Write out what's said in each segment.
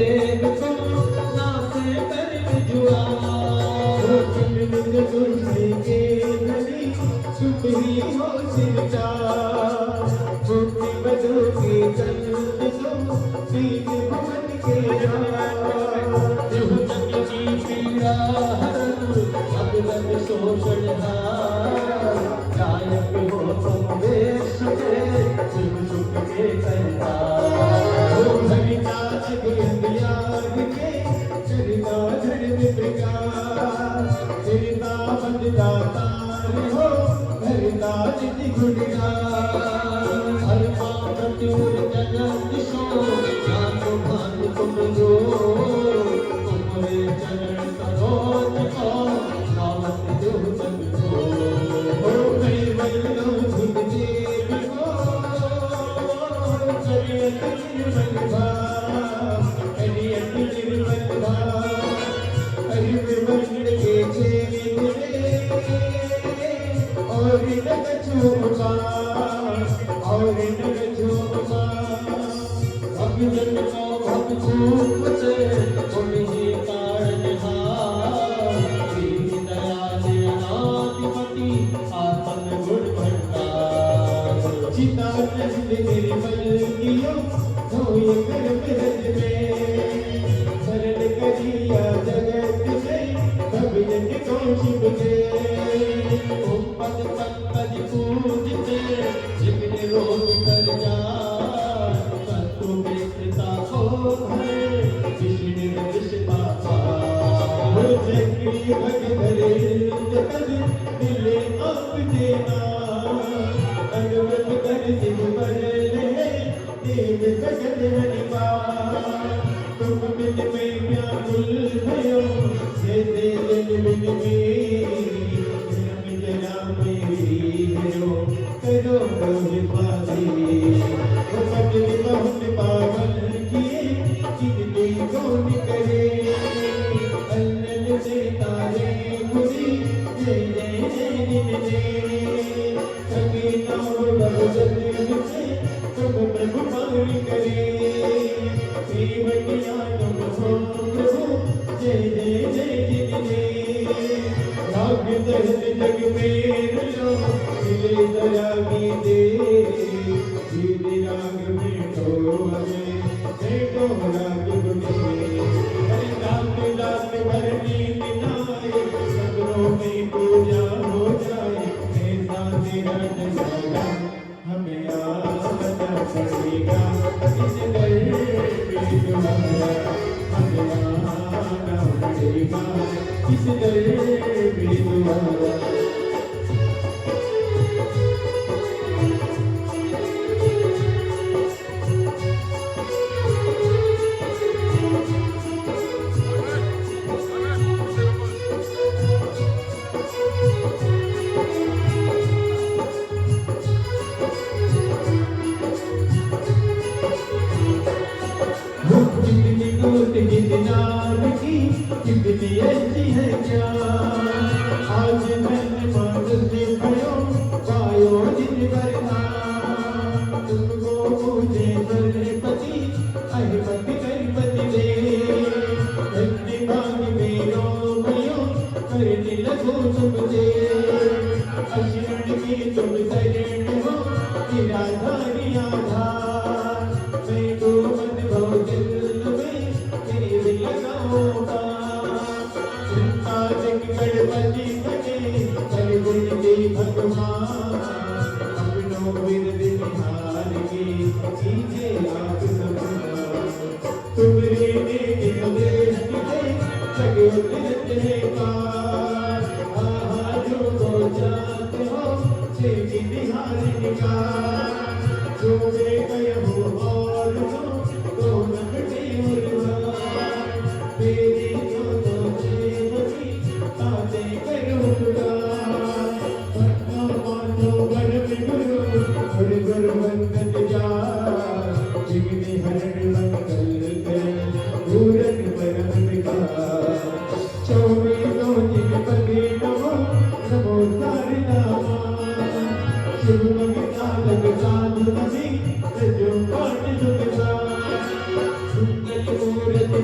Thank you.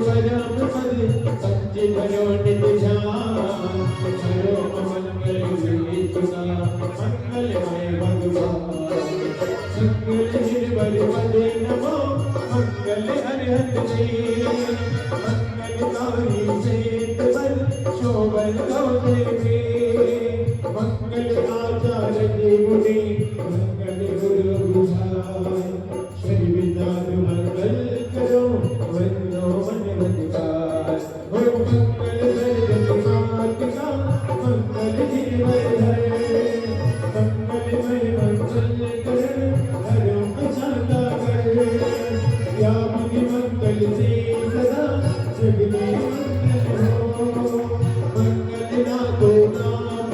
परम पद पंच भरो नित ध्यान करो मंगल गीत गा मंगलमय भगवान मंगल निर्भर पदे नमो मंगल हरि हरि मंगलकारी सेत बर शोभन देवी मंगल आचार्य देवुनि मंगल गुरु बुझाय श्री विद्यान मंगल करो वंदो मन अधिकार हो मंगल जगत माता मंगल जीवन है मंगलमय मंगल कर हरो अचाता कर या मुनि मंगल से सदा जग में मंगल हो मंगल ना तो नाम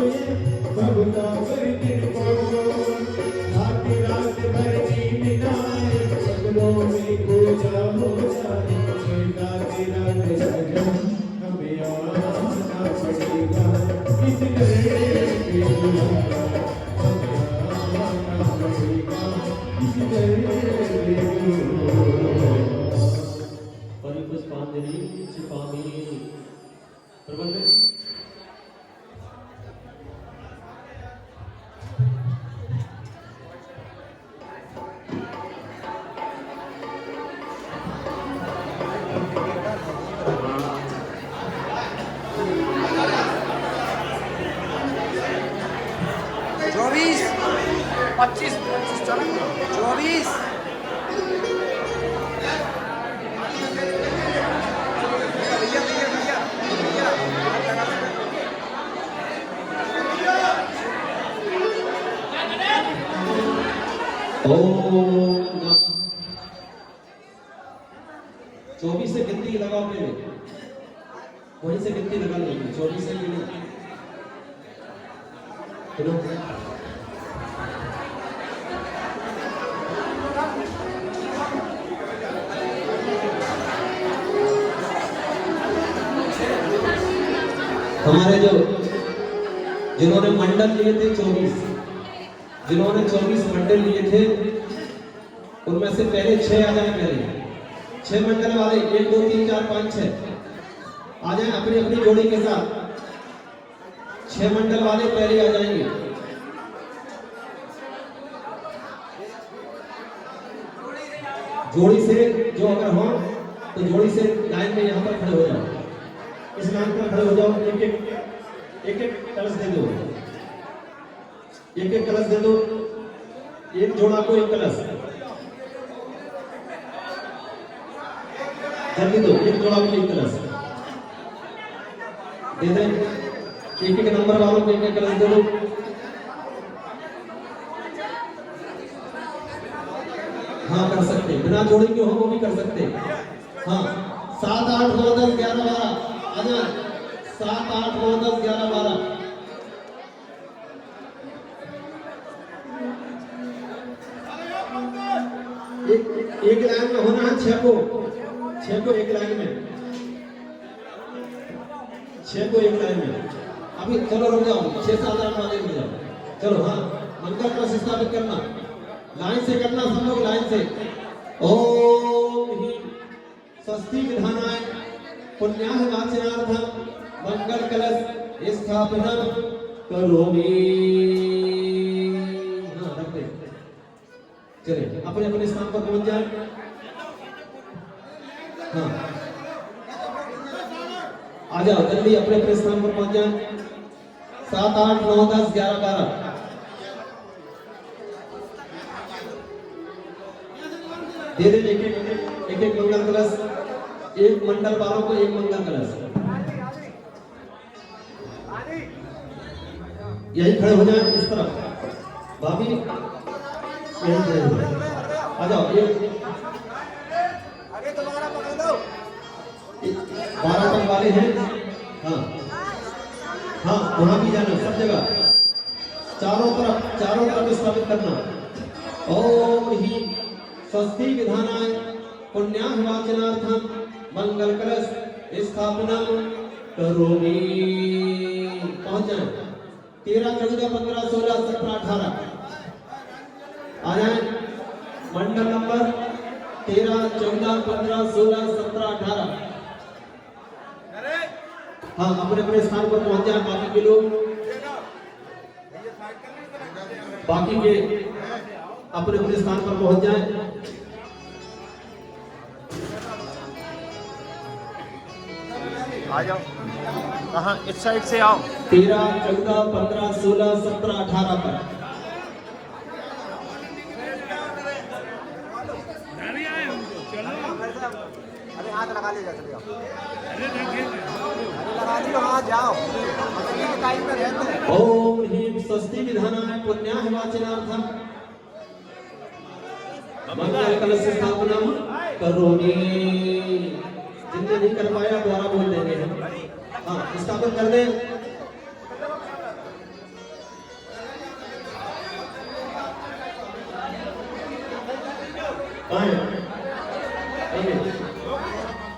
भगता कर कृपा रात रात भर नींद नाए सगलों में पूजा हो जाए तेरा सजन हमें आना पड़ेगा इस तरह के बुलावा हमें आना पड़ेगा इस तरह के परिपुष्पांजलि छिपामी प्रबंधक जी। पच्चीस 24 24 से गिनती लगाओ पहले, वहीं से गिनती लगा लेंगे। 24 से गिनो। हमारे जिन्होंने मंडल लिए थे 24, जिन्होंने 24 मंडल लिए थे उनमें से पहले 6 आ जाए। पहले 6 मंडल वाले 1 2 3 4 5 6 आ जाए अपनी अपनी जोड़ी के साथ। 6 मंडल वाले पहले आ जाएंगे। जोड़ी से जो अगर हो तो जोड़ी से लाइन में यहाँ पर खड़े हो जाओ, इस लाइन पर खड़े हो जाओ। एक एक कलश दे दो, एक कलश दे दो। एक जोड़ा को एक कलश जल्दी दो, एक जोड़ा को एक कलश दे दे। एक नंबर वालों को एक कलश दे दो। हाँ कर सकते, बिना जोड़ी के हो वो भी कर सकते। हाँ 7 8 9 10 11 12 आ जाए। 7 8 9 10 11 12 एक लाइन में होना है। 6 को एक लाइन में, 6 को एक लाइन में। अभी चलो रुक जाओ, 6 7 8 वाले में जाओ। चलो हाँ मंगल कलश स्थापित करना, लाइन से करना सब लोग लाइन से। ओम ही स्वस्ति विधानाय पुण्याह वाचनार्थम मंगल कलश स्थापना करोमि। हाँ रख दे। चलिए अपने अपने स्थान पर पहुंच जाए। हाँ आ जाओ जल्दी अपने अपने स्थान पर पहुंच जाए। 7 8 9 10 11 12 दे दे। एक मंगल कलश, एक मंडल वालों को एक मंगल कलश। यही खड़े हो जाए इस तरफ। भाभी यही खड़े हो जाए। आ जाओ। आगे दोबारा पकड़ लो। 12 तक वाले हैं। हाँ हाँ वहां भी जाना, सब जगह चारों तरफ स्थापित करना। ओम ही स्वस्ति विधानाय पुण्याह वाचनार्थम मंगल कलश स्थापना करोमि। पहुंच जाए। 13 14 15 16 17 18 आ जाए। मंडल नंबर 13 14 15 16 17 18 हाँ अपने अपने स्थान पर पहुंच जाए। बाकी के लोग अपने अपने स्थान पर पहुंच जाए। आ जाओ, कहाँ इस साइड से आओ। 13, 14, 15, 16, 17, 18 पर अरे हाथ लगा लीजिए, चले जाओ। अरे लगा दियो, हाँ जाओ, टाइम पे रहते हैं। ओम ह्रीं स्वस्ति विधानाय पुण्याय वाचनार्थम मंगल कलश स्थापनम करोमि। जिनने नहीं कर पाया दोबारा बोल देंगे हम। हाँ स्थापन कर दें।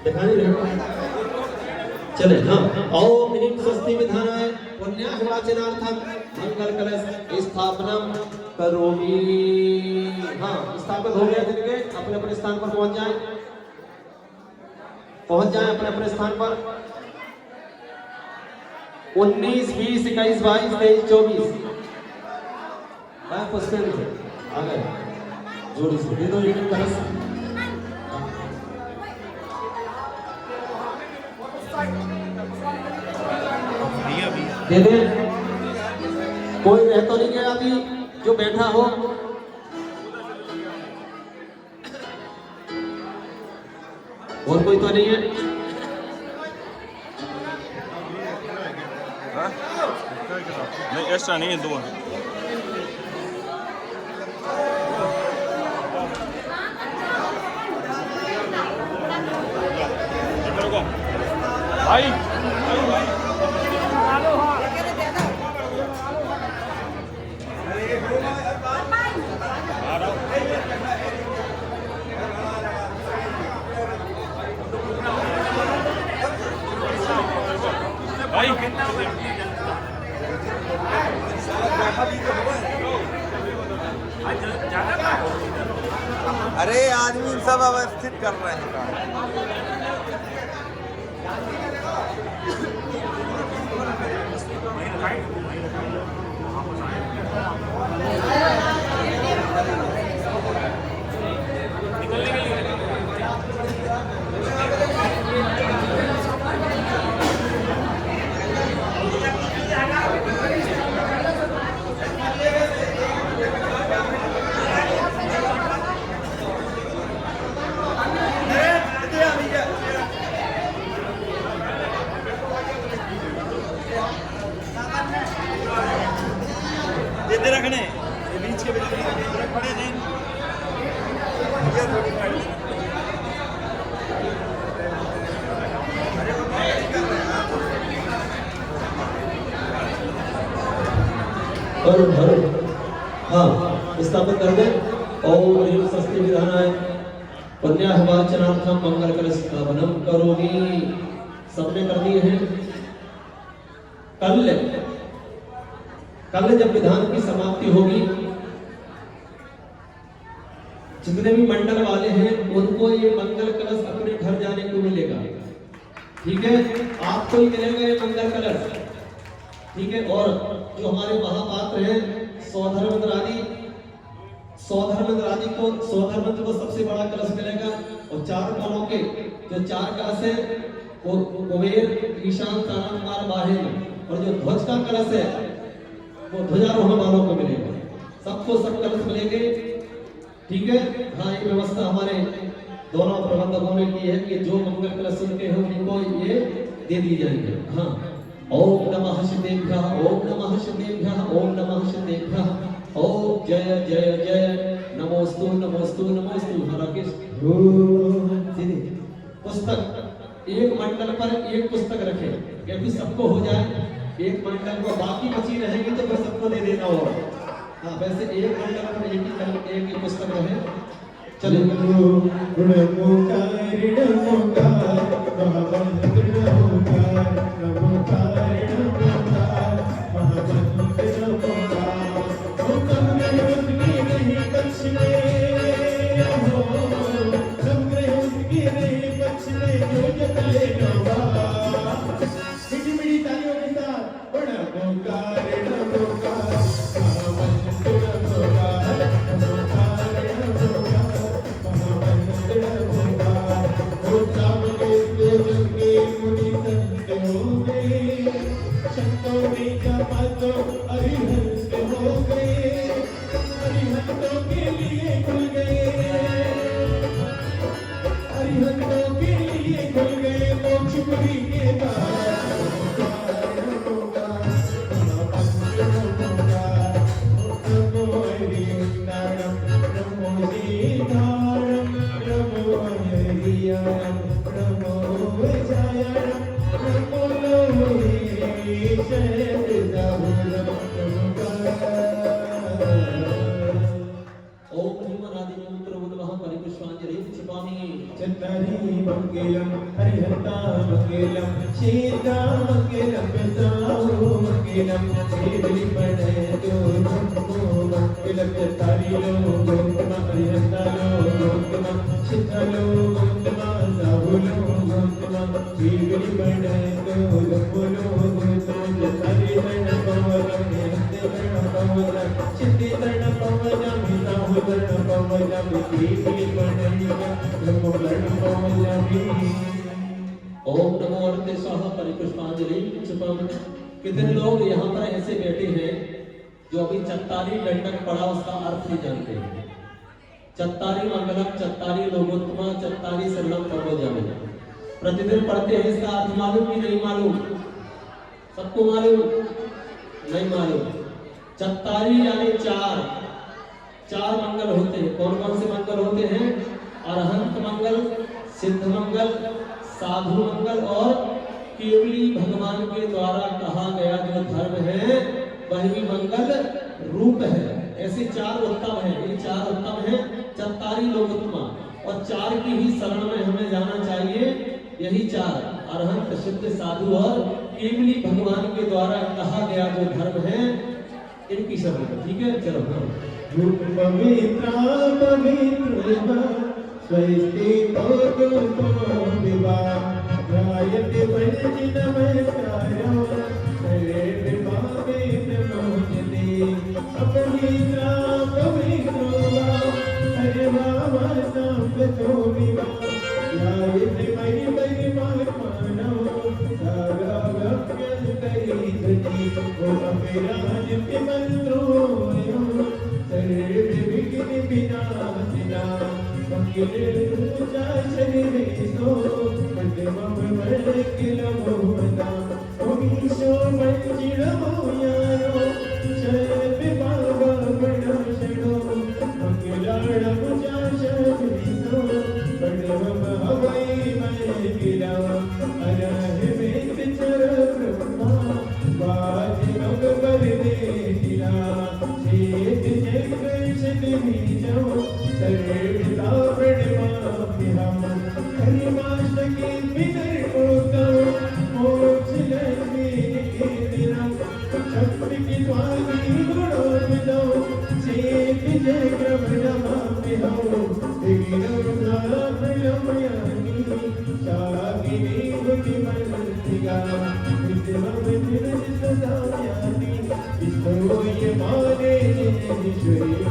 दिखाई रहे चले। हाँ ओम ह्रीं स्वस्ति विधानाय पुण्याय वाचनार्थम मंगल कलश स्थापनम करोमि। हाँ स्थापित हो गया। जिनके अपने अपने स्थान पर पहुंच जाएं अपने अपने स्थान पर। 19, 20, 21, 22, 23, 24 पुष्पेंद्र आ गए। जोड़ी से दे दो एक कलश। दे दे। कोई रह तो नहीं गया अभी जो बैठा हो। और कोई तो नहीं है। नहीं एक्स्ट्रा नहीं है, 2 है। भाई अरे आदमी सब अवस्थित कर रहे हैं। रखने ये बीच के पड़े नहीं। हाँ स्थापित कर दे। ओम ह्रीं स्वस्ति विधानाय पुण्याय वाचनार्थम मंगल कलश स्थापनम करोमि। सबने कर दिए हैं। कल जब विधान की समाप्ति होगी, जितने भी मंडल वाले हैं उनको ये मंगल कलश अपने घर जाने को मिलेगा। ठीक है, आपको ही मिलेगा ये मंगल कलश। ठीक है, और जो हमारे महापात्र हैं सौधर्मेंद्र आदि को सबसे बड़ा कलश मिलेगा। और 4 कोनों के जो 4 कलश है वो कुबेर, ईशान, तारा कुमार, बाहेन। और जो ध्वज का कलश है वो ध्वजारोहण वालों को मिलेगा। सबको सब कलश मिलेंगे। ठीक है, हाँ ये व्यवस्था हमारे दोनों प्रबंधकों ने की है कि जो मंगल कलश उनके हैं उनको ये दे दी जाएंगे। हाँ ओम नमः शिवेभ्यः, ओम नमः शिवेभ्यः, ओम नमः शिवेभ्यः, ओम जय जय जय नमोस्तु नमोस्तु नमोस्तु। हरे कृष्ण। पुस्तक एक मंडल पर एक पुस्तक रखें, क्योंकि सबको हो जाए। एक मंडल को बाकी बची रहेगी तो फिर सबको दे देना होगा। हाँ वैसे एक मंडल पर एक ही पुस्तक रहे। चलिए Did you मंगलम हरिहता मंगलम सीता मंगलम साहु मंगलम श्री पड़े तो धम्मो मंगलम तारी लो गोतमा हरिहता लो गोतमा सीता लो गोतमा साहु लो गोतमा श्री पड़े तो धम्मो लो गोतमा तारी तरण पवनम हरिहते तरण पवनम सिद्धि तरण पवनम साहु तरण पवनम श्री पड़े धम्मो तरण पवनम। ओम नमो अरते स्वाहा परिपुष्पांजलि क्षिपम। कितने लोग यहाँ पर ऐसे बैठे हैं जो अभी चत्तारी दंडक पढ़ा उसका अर्थ नहीं जानते हैं। चत्तारी मंगलम चत्तारी लोकोत्तमा चत्तारी शरणम प्रबोधामि प्रतिदिन पढ़ते हैं, इसका अर्थ मालूम कि नहीं मालूम? सबको मालूम? नहीं मालूम। चत्तारी यानी चार मंगल होते हैं। कौन कौन से मंगल होते हैं? अरहंत मंगल, सिद्ध मंगल, साधु मंगल और केवली भगवान के द्वारा कहा गया जो धर्म है वही मंगल रूप है। ऐसे चार उत्तम है, ये चार उत्तम है चत्तारी लोकोत्तमा, और चार की ही शरण में हमें जाना चाहिए। यही चार अरहंत, सिद्ध, साधु और केवली भगवान के द्वारा कहा गया जो धर्म है इनकी शरण में। ठीक है, चलो पवित्र पवित्र स्वस्ति तो विवाह गायते पंचि नमस्कारो हरे विभावित मोचते अपवित्र पवित्र हरे बाबा संतो विवाह गायते मरि मरि मानो सारा भक्ति करी धति ओ अविराज के मंत्रो सर्व विघ्न विनाशिना मंगले पूजा शरीरे सो मध्यमम वर्किल मोहना ओमीशो मंजिल मोयारो शरद बाबा बड़ा शडो मंगलाड़ पूजा शरीरे सो मध्यमम हवै मंगिला अरह में चर ब्रह्मा बाज नग बर दे दिला शेत जय कृष्ण बीजो सर्वदा प्रणमामि हम हरिमाष्टके विनय कोतम मोक्ष लक्ष्मी के दिनम शक्ति की स्वामी गुणोविदो शेत जय क्रमणमामि हम विघ्नं प्रणमयामि शागिनी बुद्धिमन्तिका विद्मं विरचित साम्यामि स्तोय माने ईश्वरी।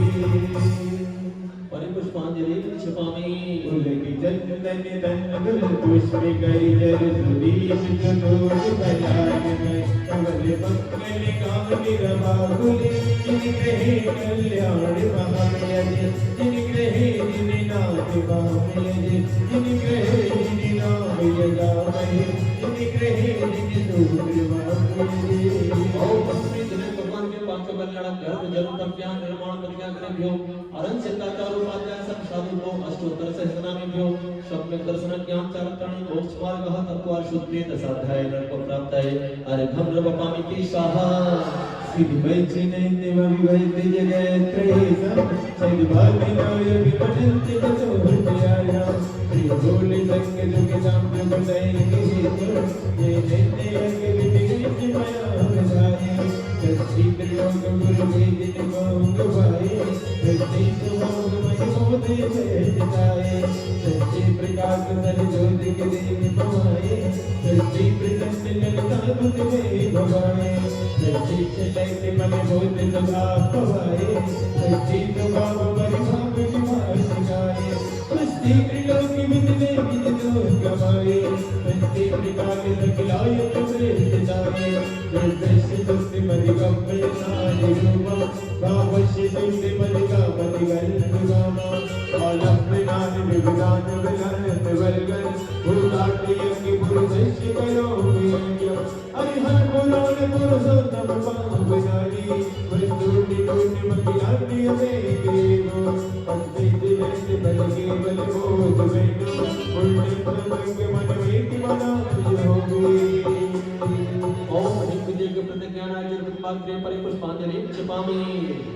परिपुष्पांजलि क्षिपामि। उलकी चंदन तंदुल पुष्प गैजर सुदीश चतुर कल्याण में कमल मंगल कामनी रमाकुले जिन ग्रहे कल्याण महायज जिन ग्रहे जिन नाथ महायज जिन ग्रहे जिन नाम यजामहे जिन ग्रहे जिन सूत्र महायज। ओम अस्मि दिने भगवान के पांच कल्याण गर्भ जन्म तज्ञान निर्माण प्रतिज्ञा करेभ्यो अरन सिद्धाचार उपाध्याय सब साधु को अष्टोत्तर सहस्रनामेभ्यो सम्यक दर्शन ज्ञान चारित्राणि मोक्ष मार्गः तत्त्वार शुद्धे दशाध्याय नरको प्राप्ताय अर्घं नवपामिति स्वाहा। सिद्धि वैचिनैन्य विवैते जगत्रयेशं सद्भाग्यनाय विपठन्ति ततो हृदयाय श्रीभोले संग दुःखितां प्रबलैः हेतु ये नैत्य विधिगति मया विधाय सच्ची त्रिलोक गुरु वेदित मोंग भाई सच्ची सुमोग मय मोदे जयताए सच्ची प्रकाश तल ज्योति के देव भवाए सच्ची प्रचंड ललिता बुद्ध में भवाए सच्ची चलैते मन बोध सदा भवाए सच्ची स्वभाव परिभाव निवास गाए सच्ची त्रिलोकी विदिते विदितो गवाए सच्ची प्रकाश सकलाय प्रवृत्त जाए दुर्दश दुष्ट मदिगम्य साधि रूपा भावश्य दुष्ट मदिगा मदिगल्पगामा आलम्बनानि विविधानि विलहत वर्गल भूताट्य यज्ञ पुरुषस्य करो वियज्ञ हरिहर पुराण पुरुषोत्तम पावनानि वृद्धूनि कोटि मखिलाट्य में केवो पंडित दिवस बल केवल बोध वेणु पुण्य प्रमंग मन में किमना योगी। ओम हिंदी के प्रतिज्ञानाय जगन्मात्रे परिपुष्पांजलि क्षिपामि।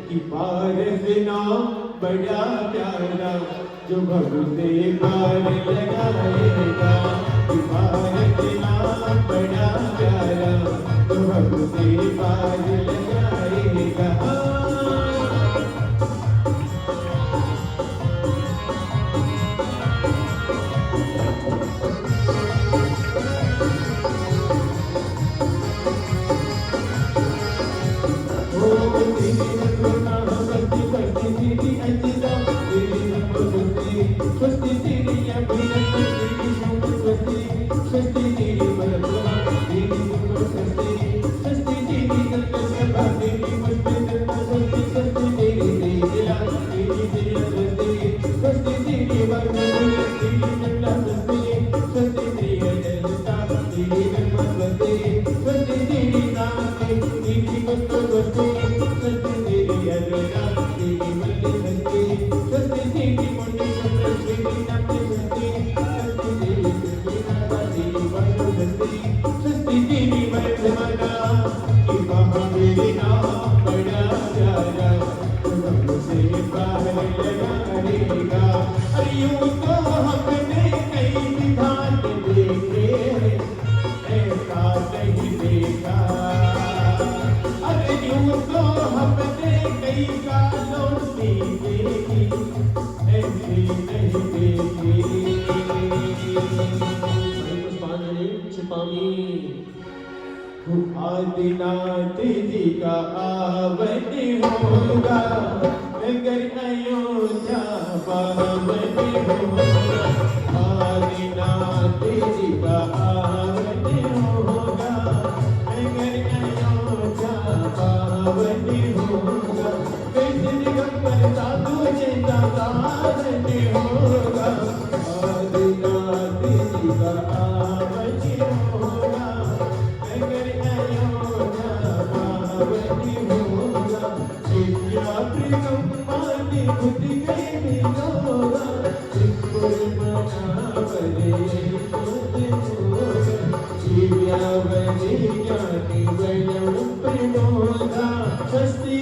कि पारस नाम बड़ा प्यारा जो भगते पार लगाएगा भारत नाम बड़ा प्यारा जो भगते पार लगाएगा आदिनाथ जी का आवन होगा नगर अयोध्या पावन होगा आदिनाथ जी का आवन होगा नगर अयोध्या पावन होगा कृष्ण दिगंबर साधु चेता पावन होगा आदिनाथ जी का आवन होगा नगर अयोध्या पावन होगा शिष्या प्रियंपानी खुद के मिलोगा सिद्धपुर मनावले खुद होगा शिव्यावली ज्ञानी वयं प्रणोदा स्वस्ति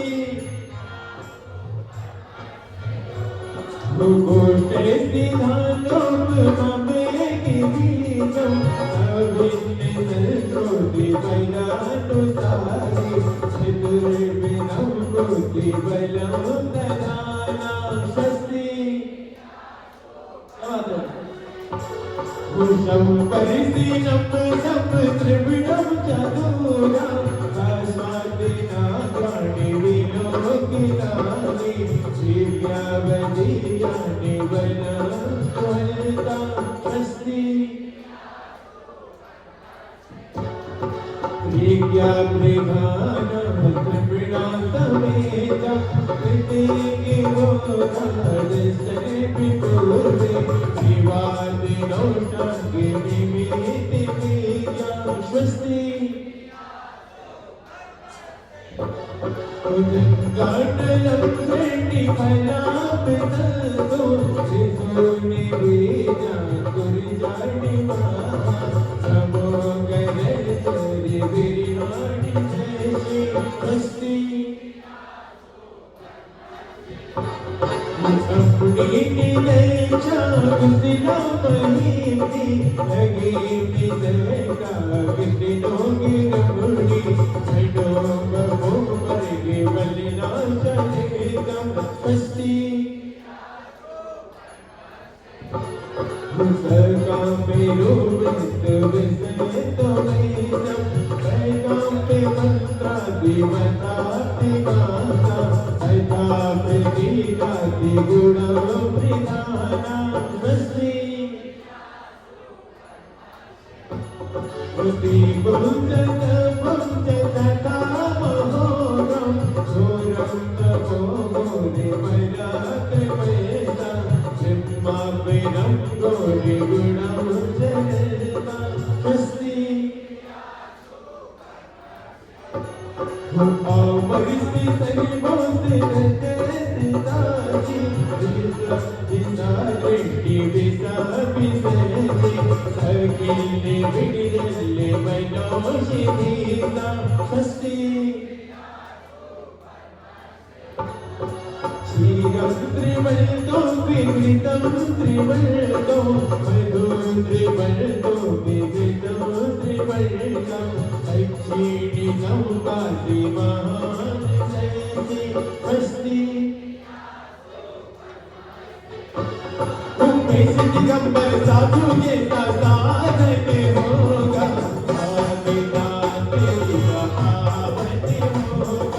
गोष्ठे सिद्धान्तों ममे गिरीशं अभिन्न श्रोति वैरानुसारि चतुर्विधं बुद्धि बलं ददाना स्वस्ति भूषं परिसीनं सप्तत्रिविधं चतुरा आस्वादिनानि विलोकितानि दिव्यावधीयानि वनत्वलिता स्वस्ति प्रज्ञाप्रधानं त्रिविणासमेता कृतिकिरोधादशे विपूर्वे शिवादिनौषाङ्गे निमिति विद्या स्वस्ति उद्घाटनं प्रणिफलापिततो शिशुनिवेदा कुर्जाणिमा समोगयतरि विरिवाणि जयति स्वस्ति अपनी निलेचा कुसिला महीनी लगी मिलने का विष्णोगी नमुनी छठो बबो मरगे बलिना चलेगा स्वस्ति मुसका मेरो विस्त विसलित वेदम वैदाम पे मंत्रा दिवताति माता ऐता प्रतिगाति गुणव प्रधाना स्वस्ति उति बहुजन बहुजनता महोगम घोरम तपो घोरे मरात वेदा ब्रह्मा वेदम घोरे गुणव जनता स्वस्ति परिस्थिति सही बोलते रहते दाजी जिंदा रेड्डी विसा विसेजी सकीले विडिले वैनोशी दीना स्वस्ति त्रिवल्तो विविधं त्रिवल्तो मधु त्रिवल्तो विविधं त्रिवल्तं ऐक्षीणिकं काली महान जयति हस्ति उमेश दिगंबर साधु के साथ में होगा आगे जाते आवते होगा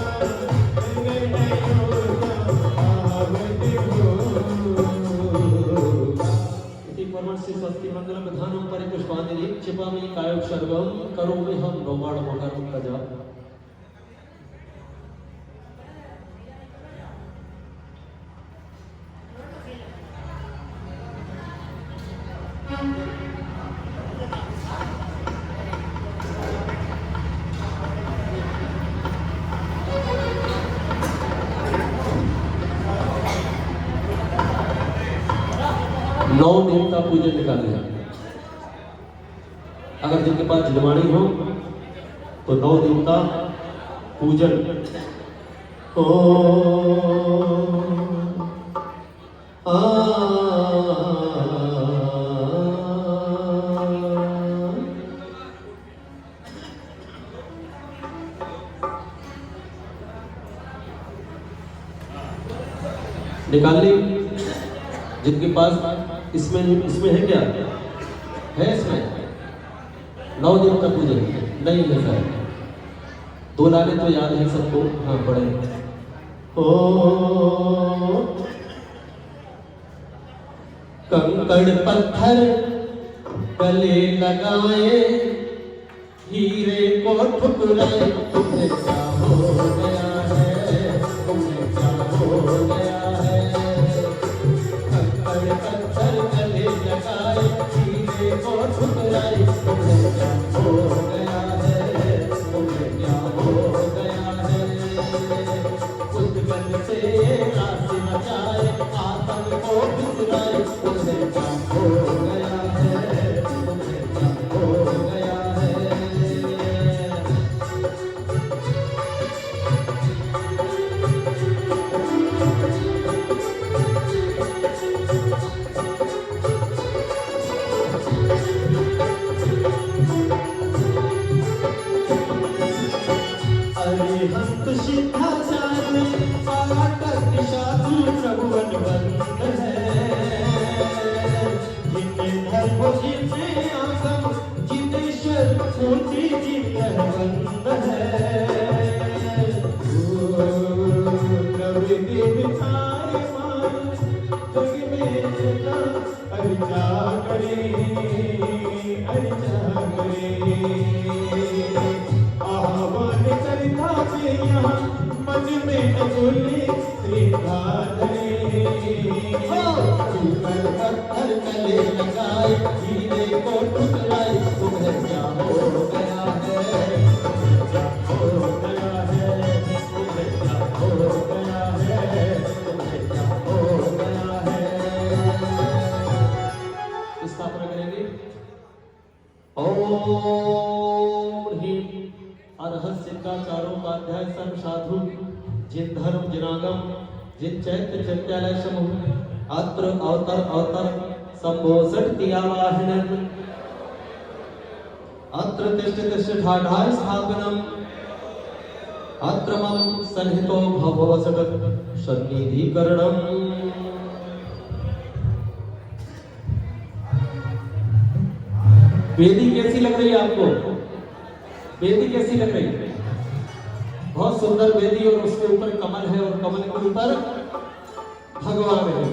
स्वस्ति मंगलम प्रधानम परिपुष्पांजलि क्षिपामि कायोग सर्वम करोमि हम रोमाण मकर कजा। नौ देवता पूजन निकाले हैं। अगर जिनके पास जलवाणी हो तो नौ देवता पूजन। ओ निकाल ली। जिनके पास इसमें है क्या है, इसमें नौ देवता पूजन नहीं है सर। दो लाने तो याद है सबको, हाँ पढ़े। ओ कंकड़ पत्थर गले लगाए, हीरे को ठुकराए, तुम्हें क्या हो गया है, तुम्हें क्या हो गया है। पत्थर गले लगाए, हीरे को ठुकराए, तुम्हें क्या हो गया है, तुम्हें क्या हो गया है। उद्गल से रास मचाए, आतंक को बिसराए, तुम्हें क्या हो गया है, तुम्हें क्या हो गया है। हस्त सिद्धाचार्य पाटक साधु प्रभुवन बंद है। जितने धर्म जितने आगम जितेश्वर मूर्ति जितने बंद है। प्रवृत्ति विचार मान जग में चला अर्चा करे, अर्चा करे। आह्वान करता से यहाँ मन में अगुली श्रीधारे। पत्थर गले लगाए, हीरे को ठुकराए, तुम्हें क्या हो गया है, क्या हो गया है, तुम्हें क्या हो गया है, तुम्हें क्या हो गया है। स्थापना करेंगे। ओम ह्रीं अरहत सिद्धाचारों का अध्याय सर्व साधु जिन धर्म जिनागम जिन चैत्य चैत्यालय समूह अत्र अवतर अवतर संभोषट तियावाहन अत्र तिष्ठ तिष्ठ ठाठाय स्थापनम अत्र मम सन्निहितो भववसट सन्निधिकरणम। वेदी कैसी लग रही है आपको? वेदी कैसी लग रही है? बहुत सुंदर वेदी, और उसके ऊपर कमल है और कमल के ऊपर भगवान है।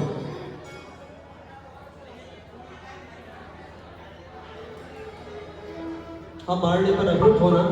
हम मारने पर अभूत होना।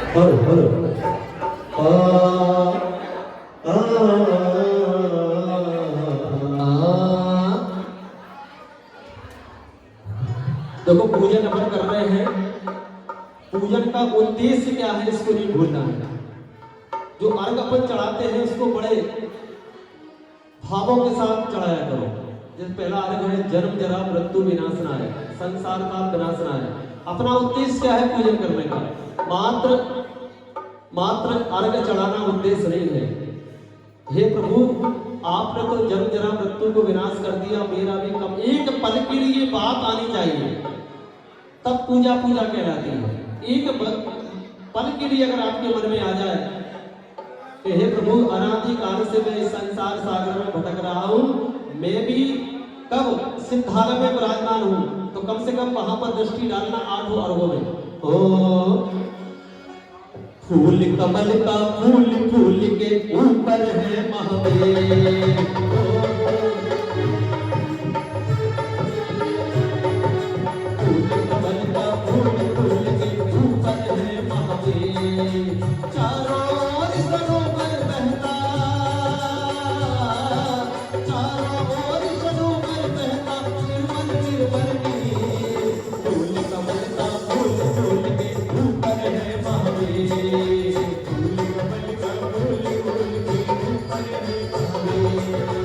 देखो पूजन अपन कर रहे हैं, पूजन का उद्देश्य क्या है इसको नहीं भूलना है। जो अर्घ अपन चढ़ाते हैं उसको बड़े भावों के साथ चढ़ाया करो। जैसे पहला अर्घ है जन्म जरा मृत्यु विनाशनाय, संसार का विनाशनाय। अपना उद्देश्य क्या है पूजन करने का? मात्र अर्घ चढ़ाना उद्देश्य नहीं है। हे प्रभु, आपने तो जन्म जरा मृत्यु को विनाश कर दिया, मेरा भी कम एक पल के लिए बात आनी चाहिए, तब पूजा कहलाती है। एक पल के लिए अगर आपके मन में आ जाए कि हे प्रभु, अनादि काल से मैं इस संसार सागर में भटक रहा हूँ, मैं भी कब सिद्धालय में विराजमान हूँ, तो कम से कम वहां पर दृष्टि डालना 8 अर्घों में। ओ फूल कमल का फूल फूल के ऊपर है महादेव, फूल कमल का फूल फूल के ऊपर है महादेव। चारों ओर सरोवर बहता, चारों ओर सरोवर बहता, निर्मल निर्मल नीर। फूल कमल का फूल फूल के ऊपर है महादेव, फूल कमल का फूल फूल के ऊपर है महादेव।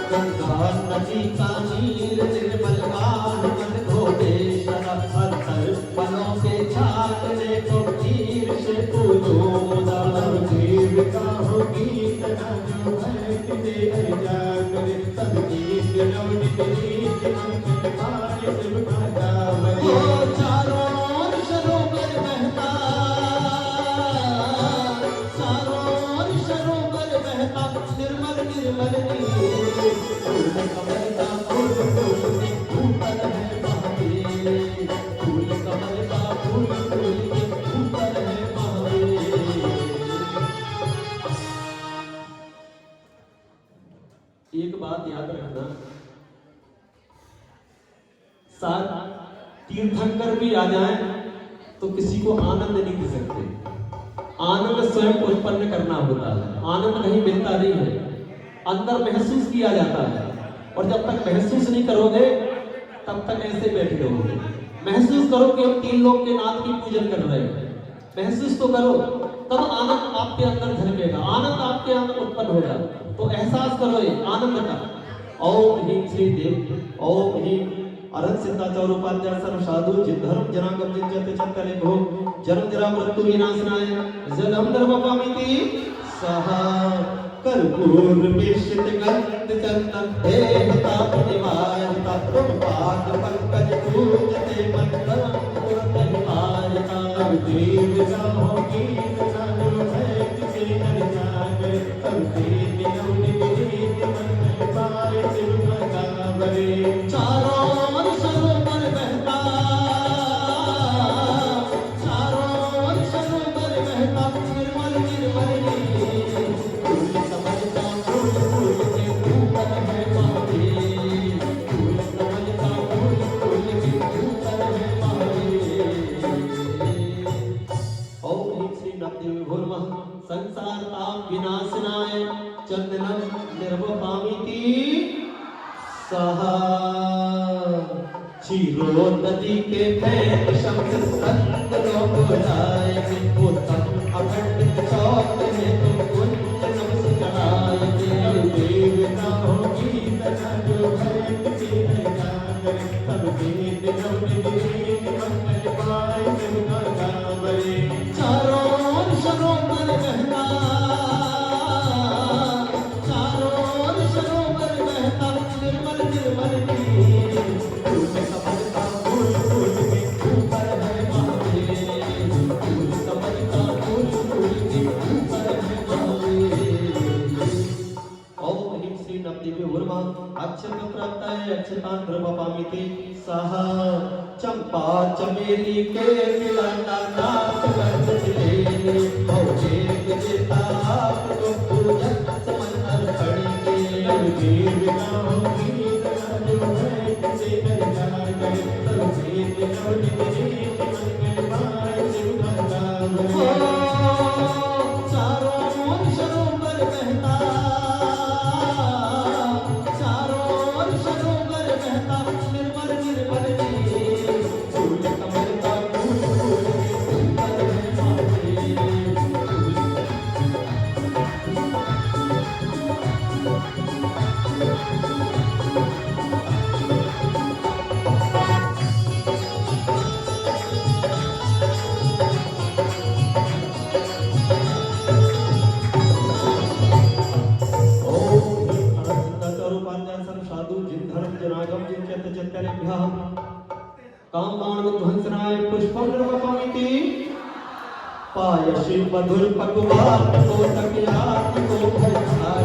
गंगा नदी का नीर निर्मल गान मन घोटेश्वर, अंतर बनों के छाटने को तीर से पूजो दानव। देवता हो गीत ना जो है किसे जागर, सब गीत नवनित गीत मंगल पाय शिव का दामन। ओ चारों ओर सरोवर बहता, चारों ओर सरोवर बहता, निर्मल निर्मल नीर। फूल कमल का फूल फूल के ऊपर है महादेव, फूल कमल का फूल फूल के ऊपर है महादेव। एक बात याद रखना, साथ तीर्थंकर भी आ जाएं तो किसी को आनंद नहीं दे सकते। आनंद स्वयं उत्पन्न करना होता है, आनंद कहीं मिलता नहीं है, अंदर महसूस किया जाता है। और जब तक महसूस नहीं करोगे तब तक ऐसे बैठे रहोगे। महसूस करो कि हम 3 लोक के नाथ की पूजन कर रहे हैं, महसूस तो करो, तब आनंद आपके अंदर झलकेगा, आनंद आपके अंदर उत्पन्न होगा। तो एहसास करो ये आनंद का। ओम ह्रीं श्री देव, ओम ह्रीं अरहत सिद्धाचार्य उपाध्याय सर्व साधु जिद्धर्म जनांगम जिंजते चंतले भो जन्म जरा मृत्यु विनाशनाय जलम धर्मपामिति सहा। कर्पूर मिश्रित गंध चंदन देवताप निवारता, तुम पाद पंकज पूजते मन परम पुरत निवारता। देवता हो गीत ना जो है किसे जागर, सब गीत नवनित गीत मंगल पाय शिव का दामन। चारों ओर सरोवर बहता, चारों ओर सरोवर बहता, निर्मल निर्मल नीर। फूल कमल का फूल फूल के ऊपर है महादेव, फूल कमल का फूल फूल के ऊपर है महादेव। ओम ह्रीं श्री नमदेव भूर्मः संसार ताप विनाशनाय चंदनम निर्वपामिति सहा। क्षीरो नदी के फैल शब्द संत लोग लाएंगे, उत्तम अखंडित चौक में तुम कुंज नमस चढ़ाएंगे। देवता हो गीत ना जो है किसे जागर, सब गीत नवनित गीत मंगल पाय शिव का दामन। चारों ओर सरोवर बहता, चारों ओर सरोवर बहता, निर्मल निर्मल नीर। फूल कमल का फूल फूल के ऊपर है महादेव, फूल कमल का फूल फूल के ऊपर है महादेव। ओम ह्रीं श्री नमदेव भूर्मः अक्षत प्राप्ताय अक्षतान् द्रवपामिति सह चंपा चमेली के मिलना नाथ कंठ चिले मौजे के देता आपको पूजन समन अर्पण के वीर बिनाओ गीत जो है किसे कर जान करे सब जीत लौट के मन के पाए शिव गंगा चारों सरोवर बहता चारों सरोवर बहता निर्मल निर्मल जी फूल कमल का फूल सुंदर है माथे साधु जिन धर्म जनागम जिन चत चतरेभ्यः कामबाण विध्वंसनाय पुष्पं नमपामिति पायसी मधुर पकवान को तकियात को भरधार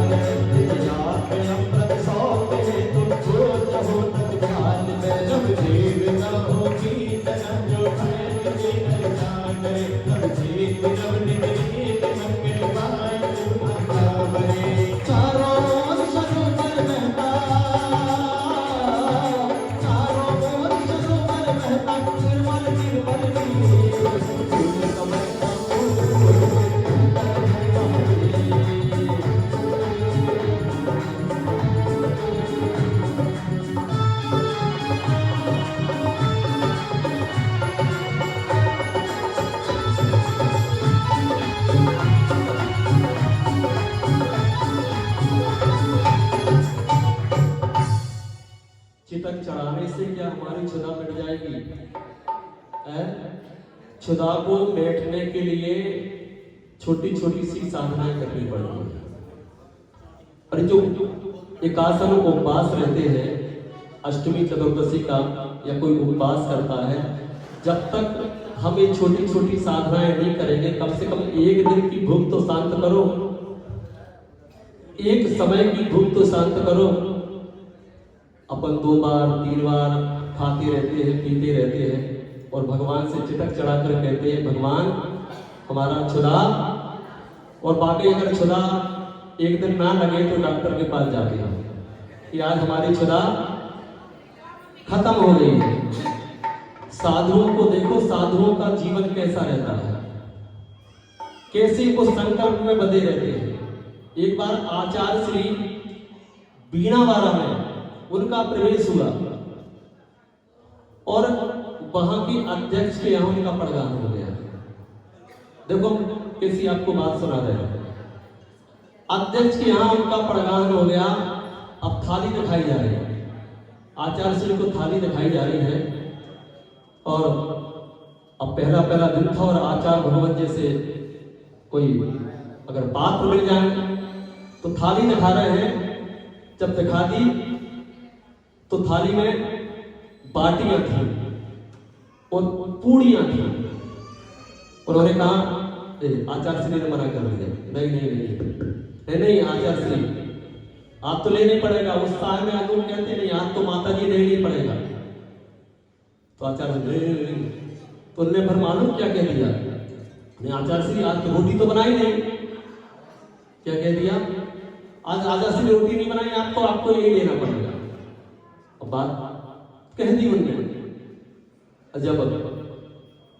यात अमृत सौते तुझको जहो तक ध्यान में जब जीव न हो गीत जो है किसे कर जान करे सब जीत लौट के मन के पाए शिव गंगा चारों सरोवर बहता चारों सरोवर बहता निर्मल निर्मल फूल कमल का फूल सुंदर है माथे चितक चढ़ाने से क्या हमारी क्षुधा मिट जाएगी? क्षुधा को बैठने के लिए छोटी छोटी सी साधनाएं करनी पड़ती है। और जो एकासन उपवास रहते हैं अष्टमी चतुर्दशी का या कोई उपवास करता है, जब तक हम ये छोटी छोटी साधनाएं नहीं करेंगे, कम से कम एक दिन की भूख तो शांत करो, एक समय की भूख तो शांत करो। अपन 2 बार 3 बार खाते रहते हैं, पीते रहते हैं और भगवान से चितक चढ़ाकर कहते हैं भगवान हमारा क्षुधा, और बाकी अगर क्षुधा एक दिन ना लगे तो डॉक्टर के पास जाते हैं कि आज हमारी क्षुधा खत्म हो गई है। साधुओं को देखो, साधुओं का जीवन कैसा रहता है, कैसे वो संकल्प में बंधे रहते हैं। एक बार आचार्य श्री बीणावाड़ा में उनका प्रवेश हुआ और वहां की अध्यक्ष के यहाँ उनका पड़गान हो गया। देखो कैसी आपको बात सुना रहे हैं। अध्यक्ष के यहाँ उनका पड़गान हो गया। अब थाली दिखाई जा रही है, आचार्य श्री को थाली दिखाई जा रही है और अब पहला दिन था और आचार्य भगवत जैसे कोई अगर पात्र मिल जाए तो थाली दिखा रहे हैं। जब दिखा दी तो थाली में बाटियां थी और पूड़ियां थी। उन्होंने कहा आचार्य श्री ने मना कर दिया, नहीं आचार्य श्री आप तो लेने पड़ेगा। उस साल में लोग कहते नहीं आज तो माता जी नहीं पड़ेगा। तो आचार्य तो उनने फिर मालूम क्या कह दिया, नहीं आचार्य श्री आज तो रोटी तो बनाई नहीं। क्या कह दिया, आज आचार्य श्री रोटी नहीं बनाई, आप तो आपको यही लेना पड़ेगा। अब बात कह दी उनने। जब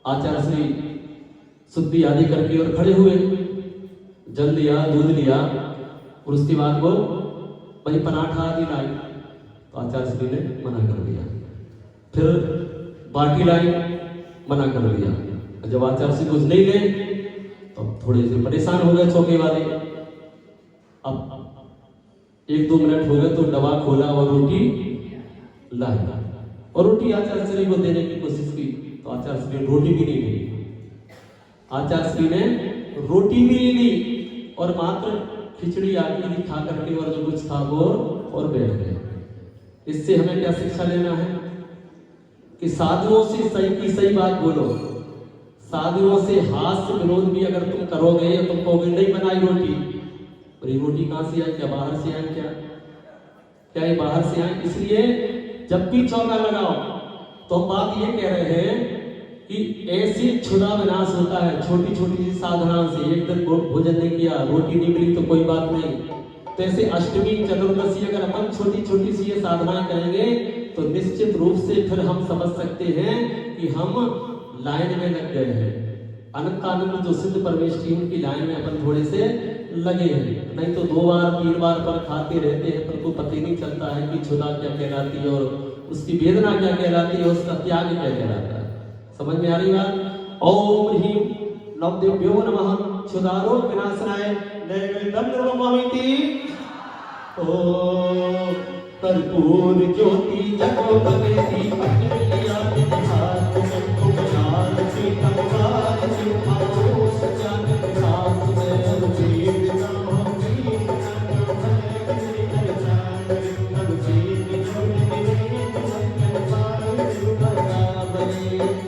आचार्य श्री शुद्धि आदि करके और खड़े हुए, जल लिया, दूध लिया और उसके बाद वो वही पराठा आदि लाई, तो आचार्य श्री ने मना कर दिया। फिर बाटी लाई, मना कर दिया। जब आचार्य श्री कुछ नहीं ले तो थोड़े से परेशान हो गए चौके वाले। अब 1-2 मिनट हो गए तो डब्बा खोला और रोटी लाई और रोटी आचार्य श्री को देने की कोशिश की तो आचार्य श्री ने रोटी भी नहीं ली। आचार्य श्री ने रोटी भी नहीं ली और मात्र खिचड़ी आदि खा करके और जो कुछ था वो और बैठ गए। इससे हमें क्या शिक्षा लेना है कि साधुओं से सही की सही बात बोलो। साधुओं से हास्य विरोध भी अगर तुम करोगे या तुम कहोगे नहीं बनाई रोटी, और ये रोटी कहां से आई, क्या बाहर से आई क्या, क्या ये बाहर से आए? इसलिए जब भी चौका लगाओ तो हम बात ये कह रहे हैं कि ऐसी क्षुधा विनाश होता है छोटी छोटी सी साधना से। एक दिन भोजन नहीं किया, रोटी नहीं मिली तो कोई बात नहीं, तो ऐसे अष्टमी चतुर्दशी अगर अपन छोटी छोटी सी ये साधनाएं करेंगे तो निश्चित रूप से फिर हम समझ सकते हैं कि हम लाइन में लग गए हैं। अनंतानंद जो सिद्ध परमेष्ठी उनकी लाइन में अपन थोड़े से लगे हैं, नहीं तो 2 बार 3 बार पर खाते रहते हैं पर को पता ही नहीं चलता है कि क्षुधा क्या कहलाती है और उसकी वेदना क्या कहलाती है, उसका त्याग क्या कहलाता है। समझ में आ रही बात? ओम ह्रीं नवदेव्यो नमः क्षुधारो विनाशनाय नैवेद्यं निर्ममामिति। ओम कर्पूर ज्योति जगो भगेति अखिलिया निधान संतो ज्ञान सीतम सार सिंहाओ सज्जन सास में जीव नाम जीव नाम भय निरंजन नव जीव जो निवेद संकल पार सुभगा बलि।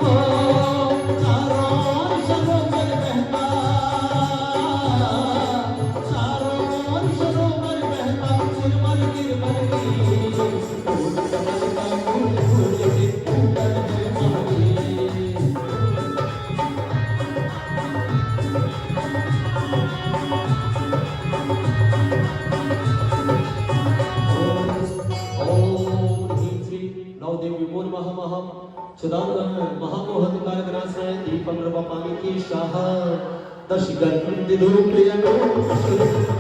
ओम चारों सरोवर बहता, चारों सरोवर बहता निर्मल निर्मल की फूल कमल का फूल फूल से फूल निर्मल। नवदेव्यो नमः सुदान महामोहनकार विनाशाय दीपं नवपामि की शाह दश गंध धूप यनो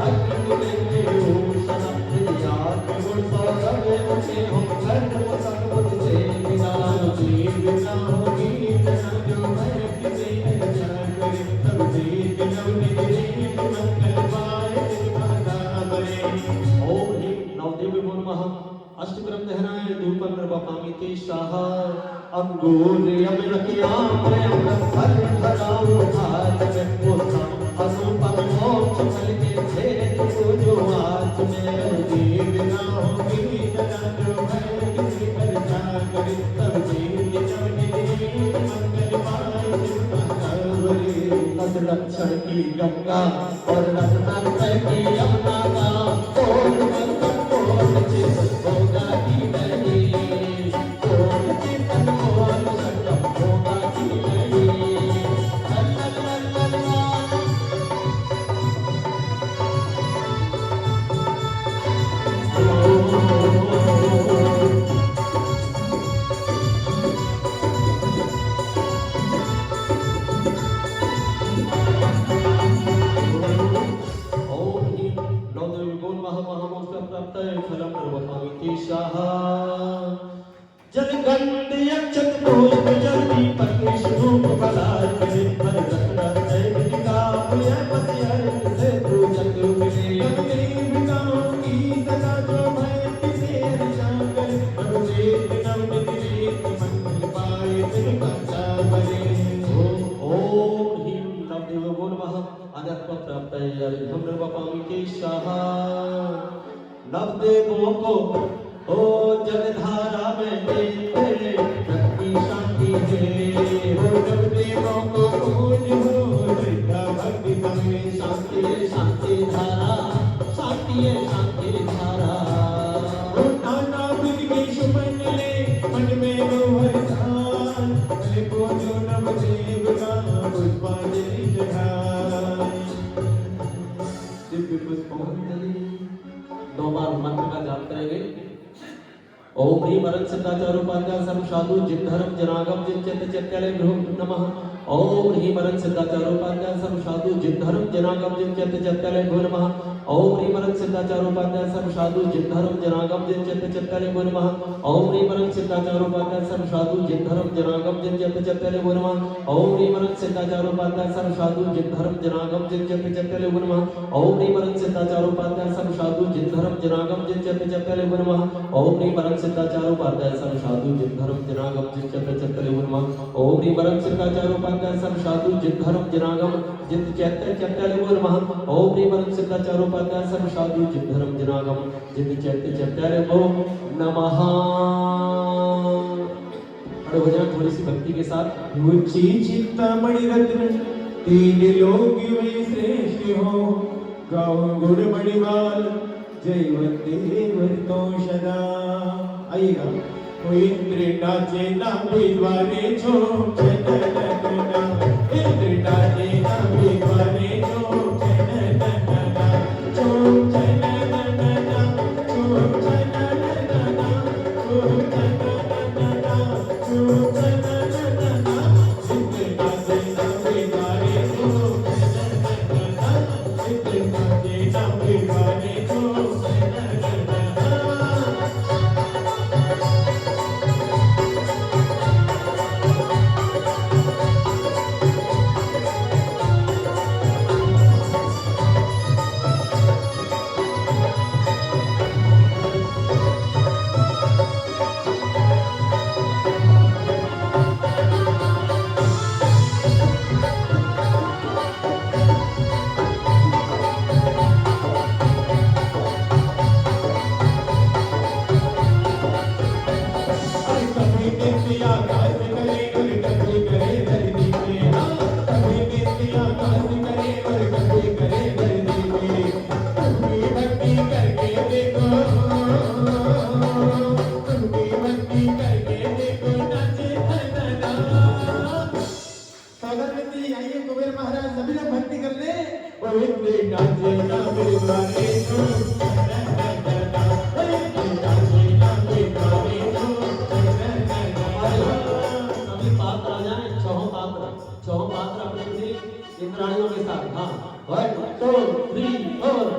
अग्नि में ओम सदा याद गुण सौरभ उसे हम धर्म सत्पथ से विदान जीव ना होगी जो मैं किसे जान करे तब जीव नव निधि मंगल पाए भगा बरे। ओम ह्रीं नवदेव्यो नमः अष्टग्रम दहनाय धूपं नवपामि की शाह अंगूर यमरकियां प्रेम फल धराओ हाथ में पोथा असुपम मोक्ष फल के घेरे तो जो हाथ में जीव ना होगी तना जो है किसी पर जा करे तब जीव जब निधि मंगल पाए भगवरी। तद रक्षण की गंगा और रत्नात्रय की यमुना का ओम मंगल ओम चित होगा की नहीं ओम चितन ओम संगम होगा की नहीं। जलगंध यक्षत पुष्प जल दीपक धूप बलार करे पर रत्न दैव निकाप या पसियर से तू जग मिले देव गाओ की सदा जो भय किसे निशान करे अनुदेव नव निधि मंगल पाए तिल बचा बरे। ओम ह्रीं नवदेव्यो नमः अनर्प प्राप्तये अर्घ्यं नवपामि की शाह नवदेवों को ओ जलधारा में देते भक्ति शांति है हो नवदेवों को पूज हो दुर्गा भक्ति में शांति शांति धारा शांति है शांति धारा। ओ नाना बुद्ध के सुमन ले मन में गोहर धान भले पूजो नवदेव का पुष्पांजलि चढ़ाए। दिव्य पुष्पांजलि 2 बार मंत्र का जाप करेंगे। ओम ह्रीं वरद सिद्धाचार्योपाध्याय सर्व साधु जिन धर्म जनागम जिन चित्त चित्तले भ्रूम नमः। ओम ह्रीं वरद सिद्धाचार्योपाध्याय सर्व साधु जिन धर्म जनागम जिन चित्त चित्तले भ्रूम नमः। ओम ह्रीं वरद सिद्धाचार्योपाध्याय सर्व साधु जिन धर्म जनागम जिन चित्त चित्तले भ्रूम नमः। ओम ह्रीं वरद सिद्धाचार्योपाध्याय सर्व साधु जिन धर्म जनागम जिन चित्त चित्तले भ्रूम नमः। ओम ह्रीं वरद सिद्धाचार्योपाध्याय सर्व साधु जिन धर्म जनागम जिन चित्त चित्तले भ्रूम नमः। ओम ह्रीं वरद सिद्धाचार्योपाध्याय सर्व साधु जिन धर्म जनागम जिन चित्त चित्तले भ्रूम नमः। ओम ह्रीं वरद सिद्धाचार्योपाध्याय सर्व साधु जिन धर्म जनागम जिन चित्त चित्तले भ्रूम नमः। ओम ह्रीं वरद सिद्धाचार्योपाध्याय सर्व साधु जिन धर्म जनागम जिन चित्त चित्तले भ्रूम नमः। ओम ह्रीं वरद सिद्धाचार्योपाध्याय सर्व साधु जिन धर्म जनागम जिन चित्त चित्तले भ्रूम नमः। खड़े हो जाएं थोड़ी सी भक्ति के साथ। ऊंची चिंतामणि रत्न 3 लोग में श्रेष्ठ हो गाओ गुड़ मणिवाल जयवंते वर्तो सदा। आइएगा। इंद्र नाचे नाभि द्वारे झूम छननना, इंद्र नाचे नाभि द्वारे झूम छननना, झूम छननना, झूम छननना, झूम छननना, झूम छननना। इंद्र नाचे नाभि द्वारे झूम छननना, इंद्र नाचे नाभि द्वारे झूम छननना। सभी पात्र आ जाए, छह पात्र अपने किसी इंद्राणियों के साथ। हाँ, 1 2 3 4।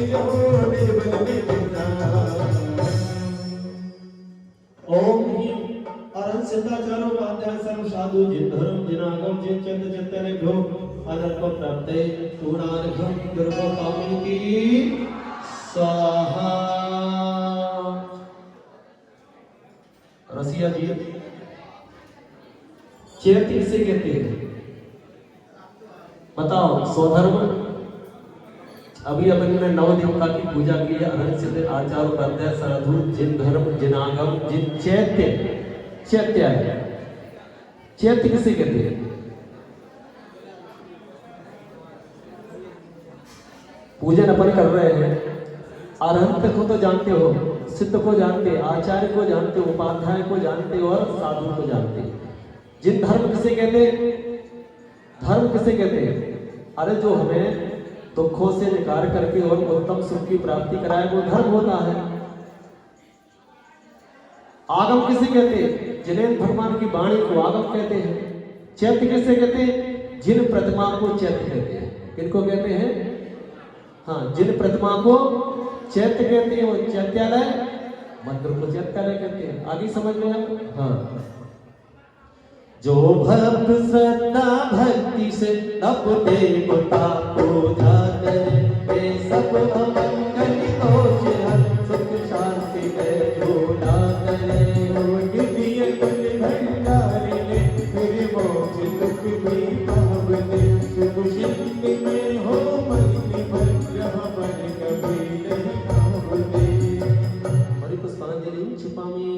जो निर्बल में बिना ओम ह्रीं अरहं सिद्धाचार्यो वाद्याय सर्व साधु जिन धर्म जिनागम जिन चंद चतने भ्यो अनर्प प्राप्ते पूर्णार्घम दुर्ग कामिनी स्वाहा। रसिया जी चेत किसे कहते हैं बताओ? स्वधर्म अभी अपन ने नव देवता की पूजा की है। अरहं सिद्ध आचार्य उपाध्याय साधु जिन धर्म जिनागम जिन चैत्य चैत्य है। चैत्य किसे कहते हैं? पूजन अपन कर रहे हैं। अरहंत को तो जानते हो, सिद्ध को जानते, आचार्य को जानते, उपाध्याय को जानते और साधु को जानते। जिन धर्म किसे कहते? धर्म किसे कहते? अरे जो हमें दुखों से निकार करके और उत्तम सुख की प्राप्ति कराए वो धर्म होता है। आगम किसे कहते? जिनेन्द्र भगवान की वाणी को आगम कहते हैं। चैत्य किसे कहते? जिन प्रतिमा को चैत्य कहते हैं। किनको कहते हैं? हाँ, जिन प्रतिमा को चैत्य कहते हैं वो चैत्यालय, मंदिर को चैत्यालय कहते हैं। आगे समझ में आप? हाँ, जो भक्त श्रद्धा भक्ति से तप देवता पूजा करे वे सब अमंगल दोष हर सुख शांति में जोड़ा करे। दिव्य कुल भंडारी ने मेरे मोक्ष दुख भी पावने। शुभ शिंदे में हो मनी भर यहाँ मन कभी नहीं पावने। हरि पुष्पांजलि छुपामी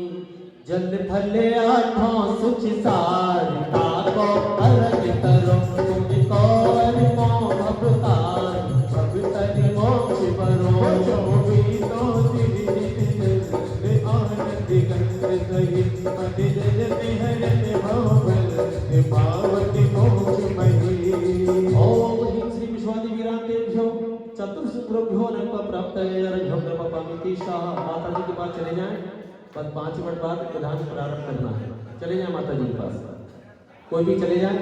जल थले आठों सुच सारिता को अर्घ करो तुमको अर्पो भवतार भवतरि मोक्ष बरो। जो भी तो दिव्य आनंद गंध सहित मति जजते हरत भावल पावती मोक्ष मही। ओम ह्रीं श्री विश्वादि वीरांतेभ्यो चतुर्शुभ्रो नमः प्राप्तये अर्घ्यं नमपामिति शाह। माता जी के पास चले जाएं, बस 5 मिनट बाद प्रधान प्रारंभ करना है। चले जाए माता जी के पास, कोई भी चले जाए।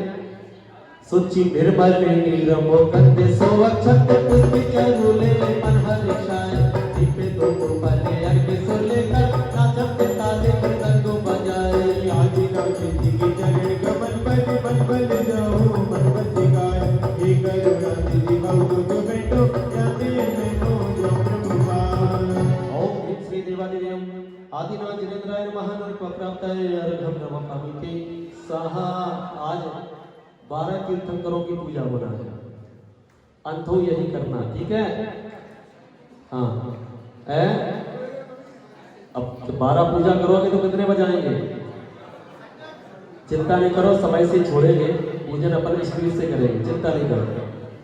सुचि निर्मल नीरमो कंदे सो अक्षत पुष्प चरुले मन हर्षाय दीपे दो गोपाले अर्घ्य सोले कर नाचत ताले मृदंगो बजाए। आदि नाथ जी के चरण कमल पर बल बल जाओ मन बच गाय। हे करुणा निधि बहु तो बैठो जाते में हो जो प्रभु पार। ओम ह्रीं श्री देवादिदेव आदिनाथ जिनेन्द्राय नमः नमः प्राप्ताय अर्घ्यं नमपामिति स्वाहा। आज 12 तीर्थंकरों की पूजा होना है, अंत हो यही करना, ठीक है? हाँ, अब 12 पूजा करोगे तो कितने बजाएंगे? चिंता नहीं करो, समय से छोड़ेंगे। पूजन अपन स्पीड से करेंगे, चिंता नहीं करो,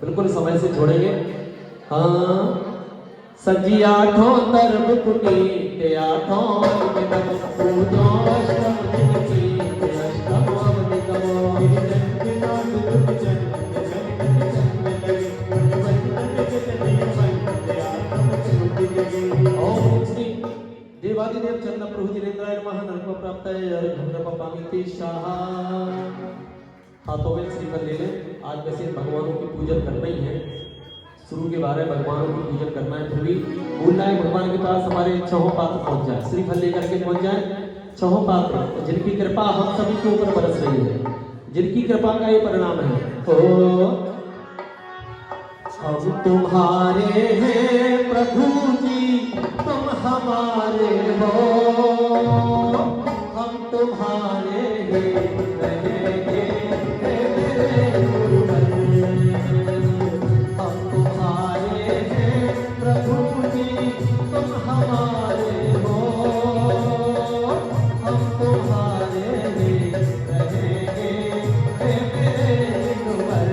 बिल्कुल समय से छोड़ेंगे। हाँ, सजी आठों तरफ कुटी ते आठों विदम पूजो अष्टम जिनकी ते अष्टम अवनिगमो। ओम श्री देवादिदेव चंद्र प्रभु जिनेन्द्राय नमः नमः प्राप्ताय अर्घ्यं नमपामिति शाह। हाथों में श्रीफल ले लें। आज वैसे भगवानों की पूजन करना ही है, शुरू के बारे में भगवानों की पूजन करना है। फिर भी बोलना है भगवान के पास हमारे छहों पात्र पहुंच जाए, श्रीफल लेकर के पहुंच जाए छहों पात्र, जिनकी कृपा हम सभी के ऊपर बरस रही है, जिनकी कृपा का ये परिणाम है। ओ हम तुम्हारे हैं प्रभु जी, तुम हमारे हो, हम तुम्हारे हैं रहेंगे मेरे गुरुवर। हम तुम्हारे हैं प्रभु जी, तुम हमारे हो, हम तुम्हारे हैं रहेंगे मेरे गुरुवर।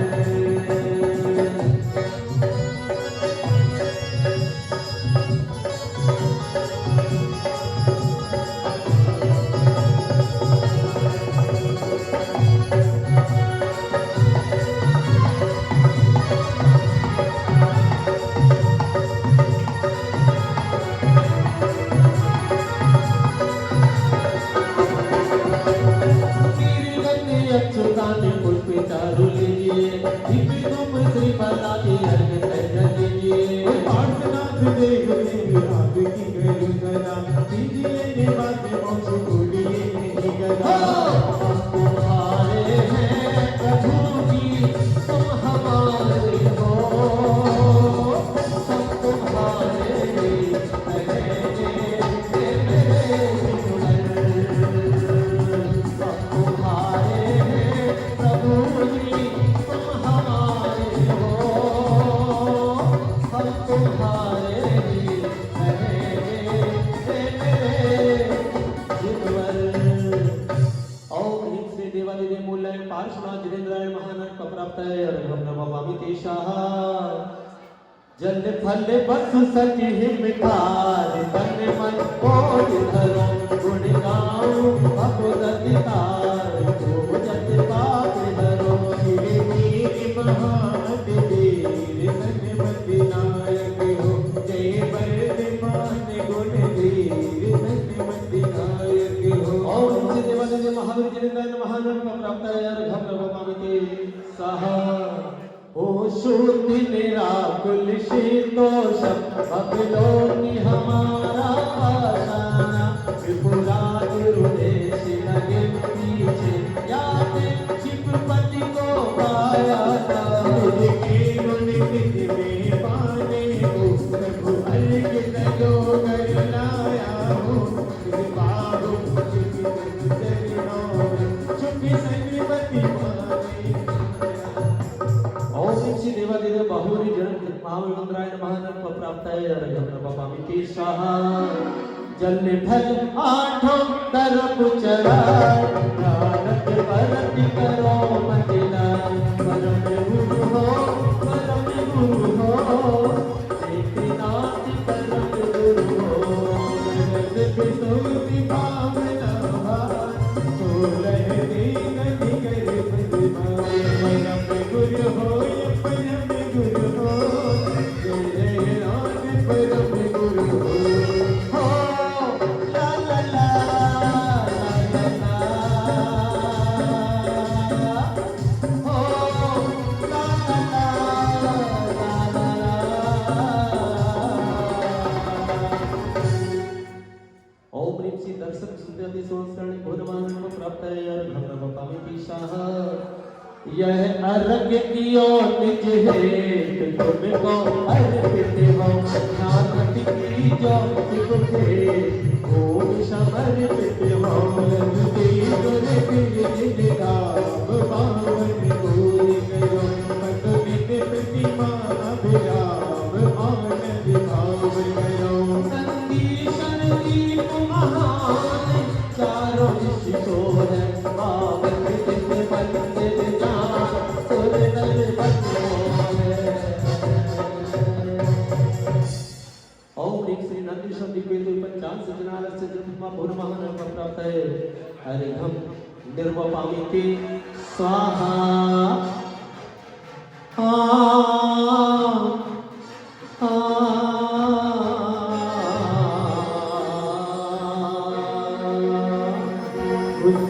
अब देख ले आपकी करूँ करा दीजिए ने बात मुझे बोलिए नहीं करा हम तुम्हारे हैं प्रभु जी तुम हमारे हो हम तुम्हारे रहेंगे मेरे हम तुम्हारे हैं प्रभु जी तुम हमारे हो हम तुम्हारे रहेंगे मेरे ओम ह्रीं श्री देवादिदेव मूल्याय पार्श्वनाथ जिनेन्द्राय महानाथ प्राप्त है अर्घम नमामि तेषाः जल फल बस सचि हिमकार तन मन कोट धरो गुण गाऊं भगवत तार को जत पाप धरो वीर महादेव धन्यमति नायक हो जय वर्धमान गुण वीर धन्यमति नायक हो ओम श्री देवादिदेव महावीर जिनेन्द्राय महानाथ प्राप्त है अर्घम नमामि तेषाः ओ शुद्धि निराकुल शीतोषम भक्तों हमारा पाशाना त्रिपुराज रुदेश लगे पीछे याद छिपपति को पाया था के गुण निधि में पाने को प्रभु अर्घ करो कर लाया हो बाबू चुपी संगमति माने ओम श्री देवादिदेव बाहुरी जन महामंद्राय महानंद प्राप्त है अर्घम नमामि तेषाः जल फल आठों तरफ चरा नानक भरत करो मदिना परम गुरु हो एक नाथ परम गुरु हो जगत बिसोई भावना सोलह दीन निकर परम गुरु हो परम गुरु हो जय नाथ परम गुरु हो ला ला ला ला ला हो ला ला ओम ह्रीं श्री दर्शन सुन्दरति सोत्सर्णी भुवनमान प्राप्त है अर्घम नमामि तेषाः यह अर्घ कियो निज हेत तुमको अर्पित हो नानक की जो सिखे ओम समर्पित हो लगते गुर फिर निराम पावन गोरी करो पट बिन प्रतिमा अभिराम आनंद भाव करो संदीशन दीप महान चारों ऋषि सोह पावन दिव्य पंडित जान सुर नर ओम ह्रीं श्री नंदीशम दिव्येतु पंचांग सजनालस्य जन्म भूर्महान प्राप्त है अर्घम निर्वपामि ते स्वाहा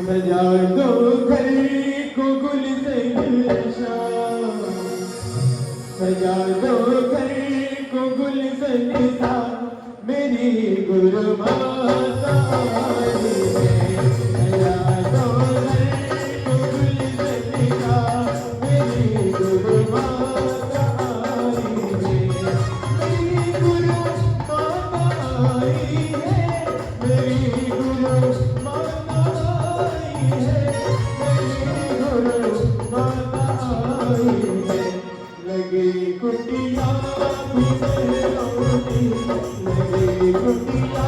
सजा दो घर को गुलशन सजा दो घर को गुलशन सा मेरी गुरु माता आई है सजा दो घर को गुलशन सा मेरी गुरु माता आई है मेरी गुरु माता आई है मेरी गुरु माता आई है मेरी गुरु माता आई है लगे कुटिया भी मेहरौनी लगे कुटिया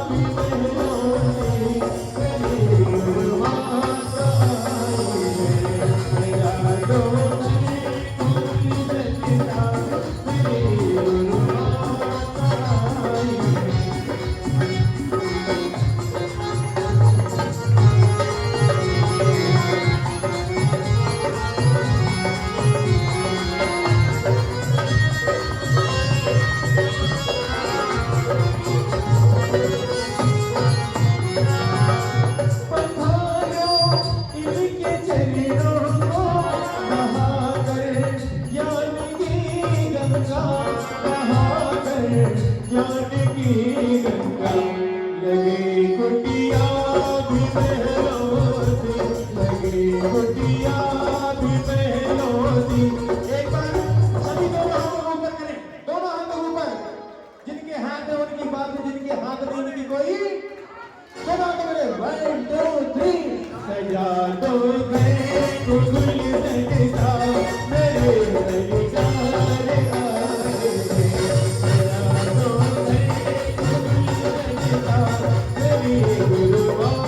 भी मेहरौनी मेरी गुरु माता आई है मेरा डोली कुली बचता मेरी गुरु माता आई है की गंगा लगे कुटिया भी महलोती लगे कुटिया भी महलोती। एक बार सभी दोनों हाथ ऊपर करें, दोनों हाथ ऊपर। जिनके हाथ है उनकी बात है, जिनके हाथ नहीं उनकी कोई सदा करे। 1 2 3 सजा दो गए गुल सजदा मेरे सरकार आए सजा दो गए गुल सजदा मेरी गुलबाग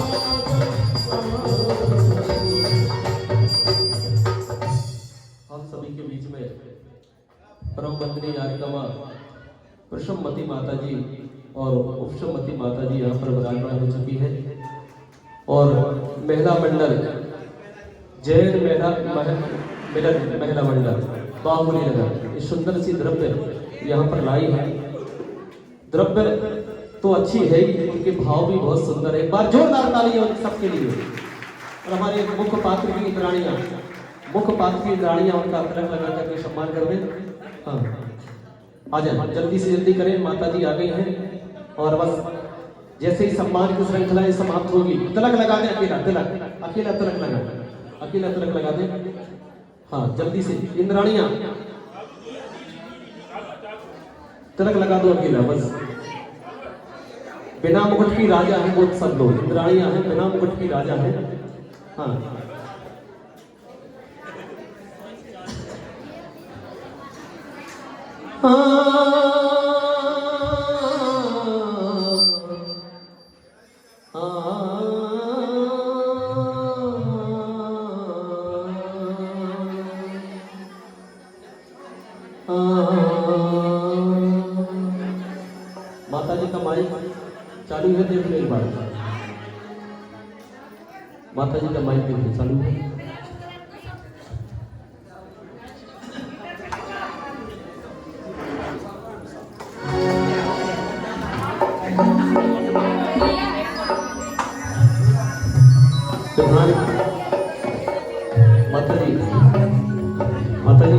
हम सभी के बीच में परम वंदनीय आर्यमा प्रशममती माता जी और उपशममती माता जी यहाँ पर विराजमान हो चुकी है। और महिला मंडल जैन महिला मंडल बाहुली नगर इस सुंदर सी द्रव्य यहाँ पर लाई है। द्रव्य तो अच्छी है ही, उनके भाव भी बहुत सुंदर है। एक बार जोरदार तालियां उन सबके लिए। और हमारे मुख्य पात्र की इंद्राणियां उनका तिलक लगा करके सम्मान कर दें। हाँ आ जाए, जल्दी से जल्दी करें, माता जी आ गई हैं। और बस जैसे ही सम्मान की श्रृंखला समाप्त होगी, तिलक लगा दें, अकेला तिलक लगा दें। हाँ जल्दी से इंद्राणियां तिलक लगा दो अकेला, बस। बिना मुकुट की राजा है वो सब लोग, इंद्राणियां हैं बिना मुकुट की राजा है। हाँ माता जी का माइक चालू है, देख लो एक बार। माता जी का माइक देखो चालू है। माता जी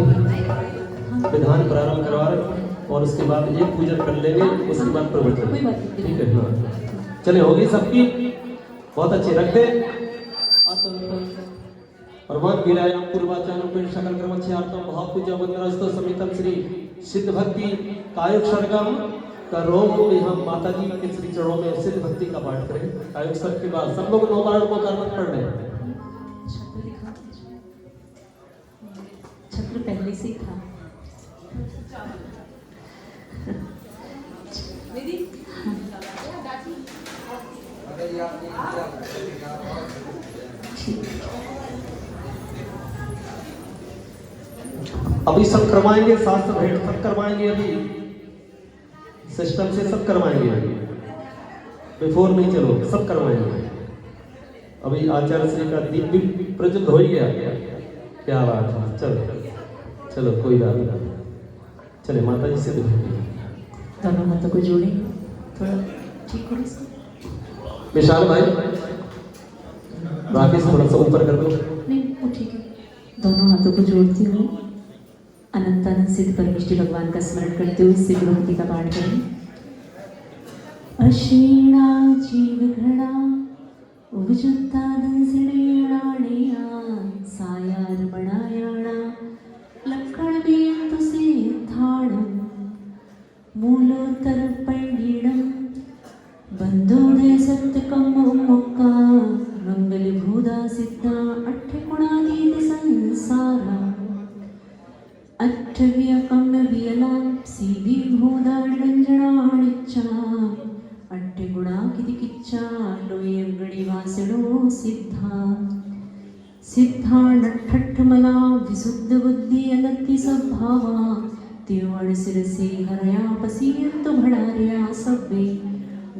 विधान प्रारंभ करवा रहे और उसके बाद एक पूजन कर लेंगे, उसके बाद प्रवचन। ठीक है, हाँ चले, होगी सबकी। बहुत अच्छे रखते परमान विरायाम पूर्वाचानुपेन सकल कर्मच्छयार्थम भावपूजा वंदनास्तु समितम श्री सिद्ध भक्ति कायोत्सर्गम करो में हम माता जी के श्री चरणों में सिद्ध भक्ति का पाठ करें। कायोत्सर्ग के बाद सब लोग 9 बार को कर्म पढ़ रहे हैं। छत्र पहले से था। अभी सब करवाएंगे, शास्त्र भेंट सब करवाएंगे, अभी सिस्टम से सब करवाएंगे, बिफोर नहीं, चलो सब करवाएंगे। अभी आचार्य श्री का दीप भी प्रज्वलित हो ही गया। क्या बात है, चलो चलो कोई बात नहीं। चले माता जी से दोनों हाथों को जोड़े, थोड़ा ठीक हो। विशाल भाई राकेश थोड़ा सा ऊपर कर दो। नहीं वो ठीक है। दोनों हाथों को जोड़ती हूँ, अनंतानंद सिद्ध परमेश्वर भगवान का स्मरण करते हुए सिद्ध भक्ति का पाठ करें। अशीणा जीव घड़ा उगजुता दंसिणेणाणेया सायार बनायाणा लक्कण बेन तुसे धाणम मूलोत्तर पंडीणम बंधोदय सत्यकम मुक्का मंगल भूदा सिद्धा अट्ठकुणादीत संसारा अट्ठव्यकम वियला सीधी भूदा निरंजनानिच्चा अट्ठगुणा कितिकिच्चा लोयंगणी वासणो सिद्धा सिद्धा नठठमला विशुद्ध बुद्धि अलक्ति स्वभावा तिरुवण सिरसे हरया पसीयंतु भडार्या सब्बे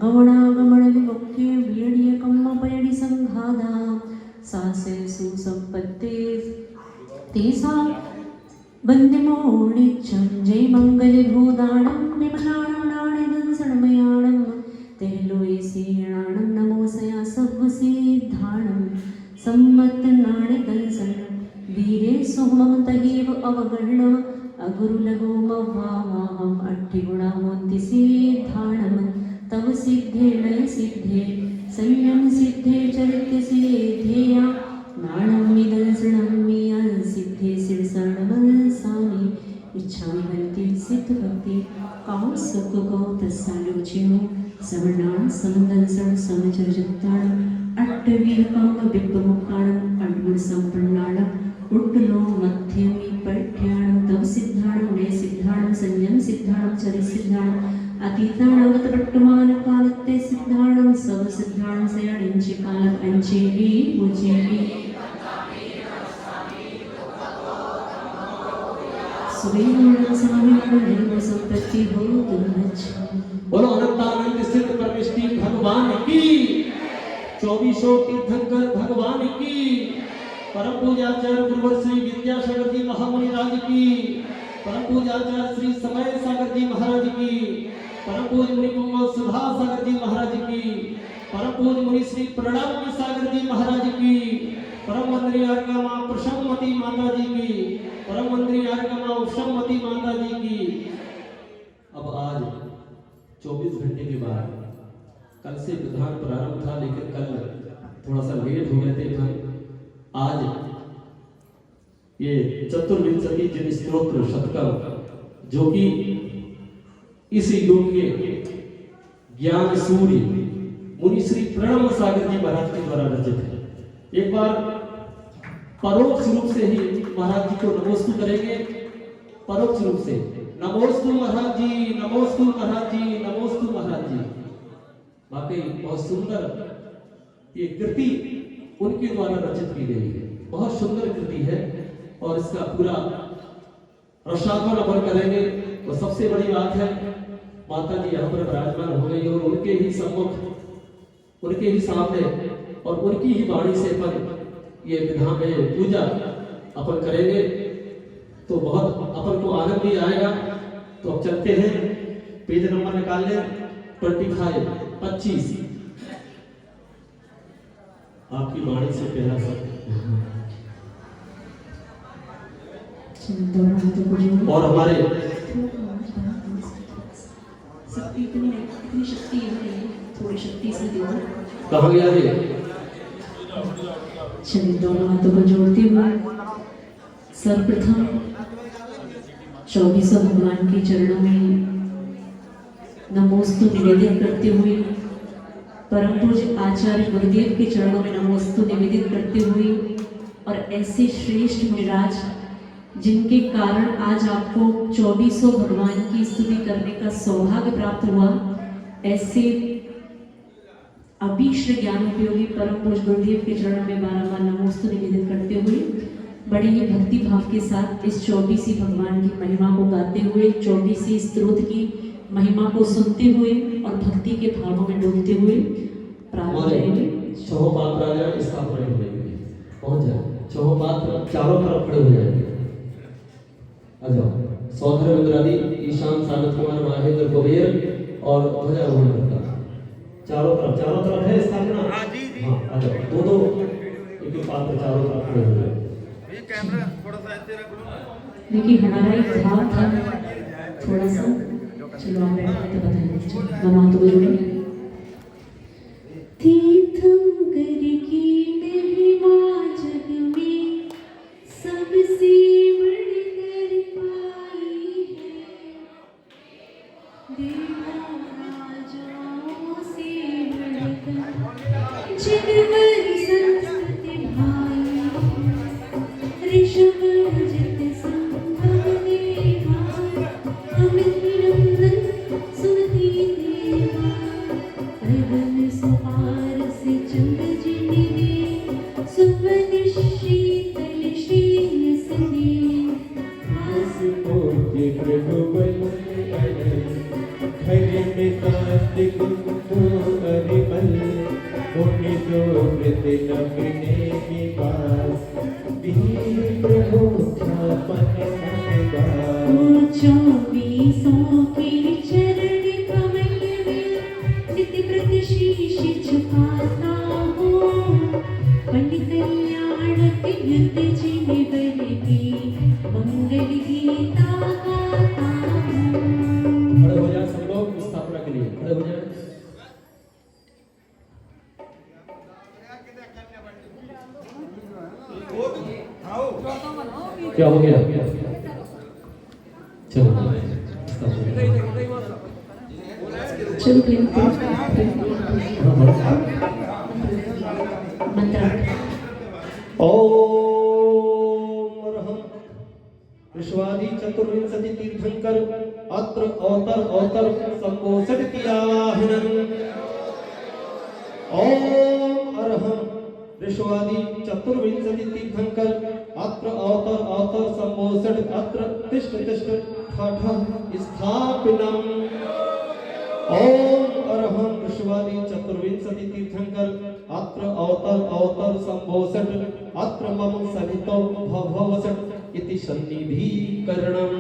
गमणा गमण विमुख्य वीर्य कम्म पयडि संघादा सासे सुसंपत्ते तेसा बंदिमोणिच्चं जय मंगल भूदाणं निमनाणाणि दंसणमयाणं तेलोय सेणाणं नमोसया सब सिद्धाणं सम्मत नाणि दंसन वीरे सोमं तहेव अवगण्य अगुरुलघो मवाहं अट्ठिगुणा मोन्ति सिद्धाणं सिद्धे लय सिद्धे संयम सिद्धे चरित्र सिद्धेया नाणं निदर्शनं सिद्धे सिरसर्णवलसानि इच्छामि भक्ति सिद्ध भक्ति काउ सुख को तस्सालोचियो सवर्णान समदंसं समचरजत्ताणं अट्टवीर काम विप्पमुक्ताणं अड्गुण संपन्नाणं उड्डलो मध्यमी पठ्याणं तव सिद्धाणं ने सिद्धाणं संयम सिद्धाणं चरि सिद्धाणं अतीताणं वर्तमान कालत्ते सिद्धाणं सब सिद्धाणं सयाणिंचि कालं अंचेवी मुचेवी सुवेणुणं समाविष्टं संपत्ति हो तुमच्छ बोलो अनंतानंद सिद्ध परमेष्टि भगवान की, 2400 तीर्थंकर भगवान की, परम पूज्याचार्य गुरुवर श्री विद्यासागर जी महामुनि राज की, परम पूज्याचार्य श्री समय सागर जी महाराज की, परम पूज्य मुनि कुंवर सुधा सागर जी महाराज की, परम पूज्य मुनि श्री प्रणव सागर जी महाराज की, परम मंत्री आर्गा मां प्रसन्नमती माता जी की, परम मंत्री आर्गा मां उपसम्मती माता जी की। अब आज 24 घंटे के बाद, कल से विधान प्रारंभ था लेकिन कल थोड़ा सा लेट हो गए थे, पर आज ये चतुर्विंशति जन स्तोत्र शतकम जो कि इस युग के ज्ञान सूर्य मुनि श्री प्रणव सागर जी महाराज के द्वारा रचित है। एक बार परोक्ष रूप से ही महाराज जी को नमोस्तु करेंगे, परोक्ष रूप से नमोस्तु महाराज जी, नमोस्तु महाराज जी, नमोस्तु महाराज जी। वाकई बहुत सुंदर ये कृति उनके द्वारा रचित की गई है, बहुत सुंदर कृति है और इसका पूरा रसात्मक अपन करेंगे। तो सबसे बड़ी बात है माता जी यहाँ पर विराजमान हो गई और उनके ही सम्मुख, उनके ही सामने और उनकी ही वाणी से अपन ये विधा में पूजा अपन करेंगे तो बहुत अपन को आनंद भी आएगा। तो अब चलते हैं, पेज नंबर निकाल लें 25 आपकी वाणी से पहला शब्द और हमारे इतनी शक्ति है, थोड़ी शक्ति से दो। कहाँ गया जी? चलिए दोनों हाथों को जोड़ते हुए सर्वप्रथम 24 भगवान के चरणों में नमोस्तु निवेदित करते हुए, परम पूज्य आचार्य गुरुदेव के चरणों में नमोस्तु निवेदित करते हुए और ऐसे श्रेष्ठ मुनिराज जिनके कारण आज आपको 2400 भगवान की स्तुति करने का सौभाग्य प्राप्त हुआ, ऐसे अभीष्ट ज्ञान उपयोगी परम पूज्य गुरुदेव के चरणों में बारंबार नमोस्तु निवेदित करते हुए बड़े ही भक्ति भाव के साथ इस 24 भगवान की महिमा को गाते हुए, 24 स्तोत्र की महिमा को सुनते हुए और भक्ति के भावों में डूबते हुए प्रारंभ करेंगे। छह पात्र आ जाए, स्थापना हो जाएगी, पहुंच जाए। छह पात्र चारों तरफ खड़े हो जाएंगे। आ जाओ। सौधर इंद्रादी, ईशान, सानत कुमार, महेंद्र, कुबेर और ध्वजारोहण करता चारों तरफ है स्थापना। हाँ आ जाओ, दो एक पात्र चारों तरफ खड़े हो जाए। कैमरा थोड़ा सा ऐसे रख लो ना। देखिए हमारा एक भाव था थोड़ा सा, चलो आप बैठे तो बताएंगे। दोनों हाथों को जोड़ें। तीर्थंकर की महिमा जग में सबसे बढ़कर पाई है, देवों राजाओं से बढ़कर जिनवर संस्कृति भाई, ऋषभ जित संभव देवा, अमित सुमति देवा, गगन सुपार से चंद जिने, सुपन शीतल शील सने, के प्रभु बल खरे में कार्तिक कुंभो अरिमल, पुण्य दो व्रत नवने की बास, वीर प्रभु छापन बास। 24 के चरण कमल में नित्य प्रति शीश झुकाता हूँ, पंडित कल्याण के युद्ध जिने बर की मंगल गीता गाता हूँ। खड़े हो जाए सब लोग स्थापना के लिए, खड़े हो जाए। क्या हो गया? चलो चलो मंत्र ओम अर्हं विश्वादि चतुर्विंशति तीर्थंकर अत्र अवतर संपोषण किया हिनन। ओम अर्हं विश्वादि चतुर्विंशति तीर्थंकर अत्र अवतर संपोषण अत्र तिष्ठ ठाठ स्थापिनम। ओम अर्हं विश्वादि चतुर्विंशति तीर्थंकर अत्र अवतर संपोषण अत्र मम सनितो भववसट इति सन्निधिकरणम्।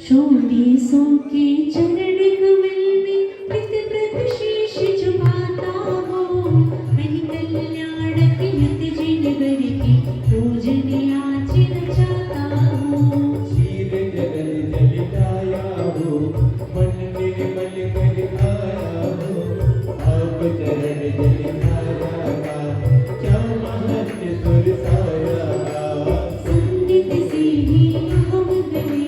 2400 के चरण कमल में नित प्रत शीश झुकाता हूँ। मैं कल्याण के हित जिनवर की पूजन याचन चाहता हूँ। क्षीर जगल जलिताया हो, मन निर्मल कर आया हो। आप चरण जलिताया का क्या महत्व सुरसाया। संगीत से ही हम गए,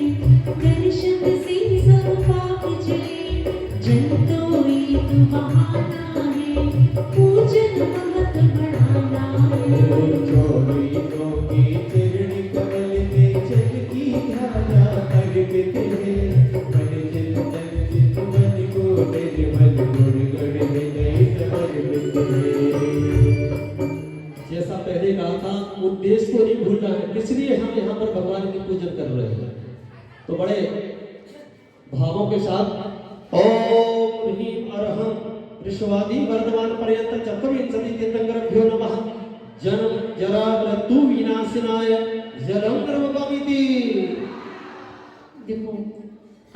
दर्शन से सब पाप चले। जन तो एक बहाना है, पूजन महत बढ़ाना है। चोरीनों की चरण कमल में चलती धारा अर्पित है। मन चिंतन चित मन को निर्मल गुण गण हृदय समर्पित है। जैसा पहले कहा था, उद्देश्य को नहीं भूलना है, इसलिए हम यहाँ पर भगवान की पूजन कर रहे हैं। तो बड़े भावों के साथ ओम ह्रीं अर्हं विश्वादि वर्धमान पर्यंत चतुर्विंशति तीर्थंकरभ्यो नमः। जन्म जरा मृत्यु विनाशिनाय जलम नर्मदामिति। देखो,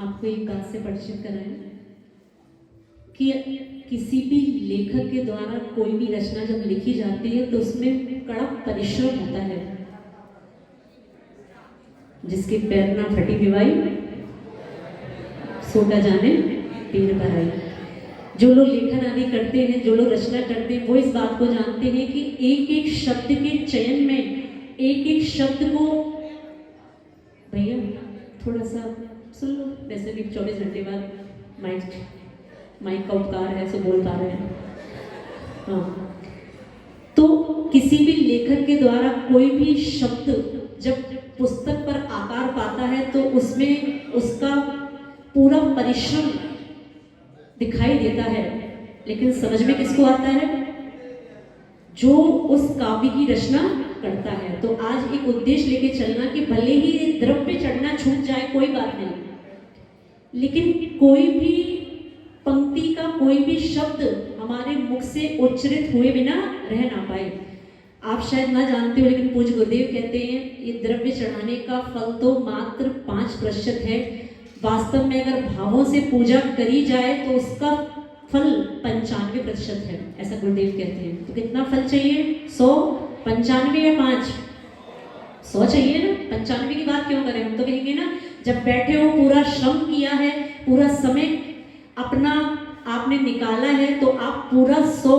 आपको एक बात से परिचित कराएं कि किसी भी लेखक के द्वारा कोई भी रचना जब लिखी जाती है तो उसमें कड़क परिश्रम होता है। जिसके पैर ना फटी दिवाई, सोटा जाने पीर भराई। जो लोग लेखन आदि करते हैं, जो लोग रचना करते हैं, वो इस बात को जानते हैं कि एक एक शब्द के चयन में, एक एक शब्द को, भैया थोड़ा सा सुन लो, वैसे भी 24 घंटे बाद माइक का उपकार है, सो बोल पा रहे हैं। हाँ, तो किसी भी लेखक के द्वारा कोई भी शब्द जब पुस्तक पर आकार पाता है तो उसमें उसका पूरा परिश्रम दिखाई देता है। लेकिन समझ में किसको आता है? जो उस काव्य की रचना करता है। तो आज एक उद्देश्य लेके चलना कि भले ही द्रव्य चढ़ना छूट जाए, कोई बात नहीं, लेकिन कोई भी पंक्ति का कोई भी शब्द हमारे मुख से उच्चरित हुए बिना रह ना पाए। आप शायद ना जानते हो, लेकिन पूज्य गुरुदेव कहते हैं ये द्रव्य चढ़ाने का फल तो मात्र 5% है। वास्तव में अगर भावों से पूजा करी जाए तो उसका फल 95% है, ऐसा गुरुदेव कहते हैं। तो कितना फल चाहिए? 100, 95 या 5? 100 चाहिए ना। 95 की बात क्यों करें? हम तो कहेंगे ना, जब बैठे हो, पूरा श्रम किया है, पूरा समय अपना आपने निकाला है, तो आप पूरा 100,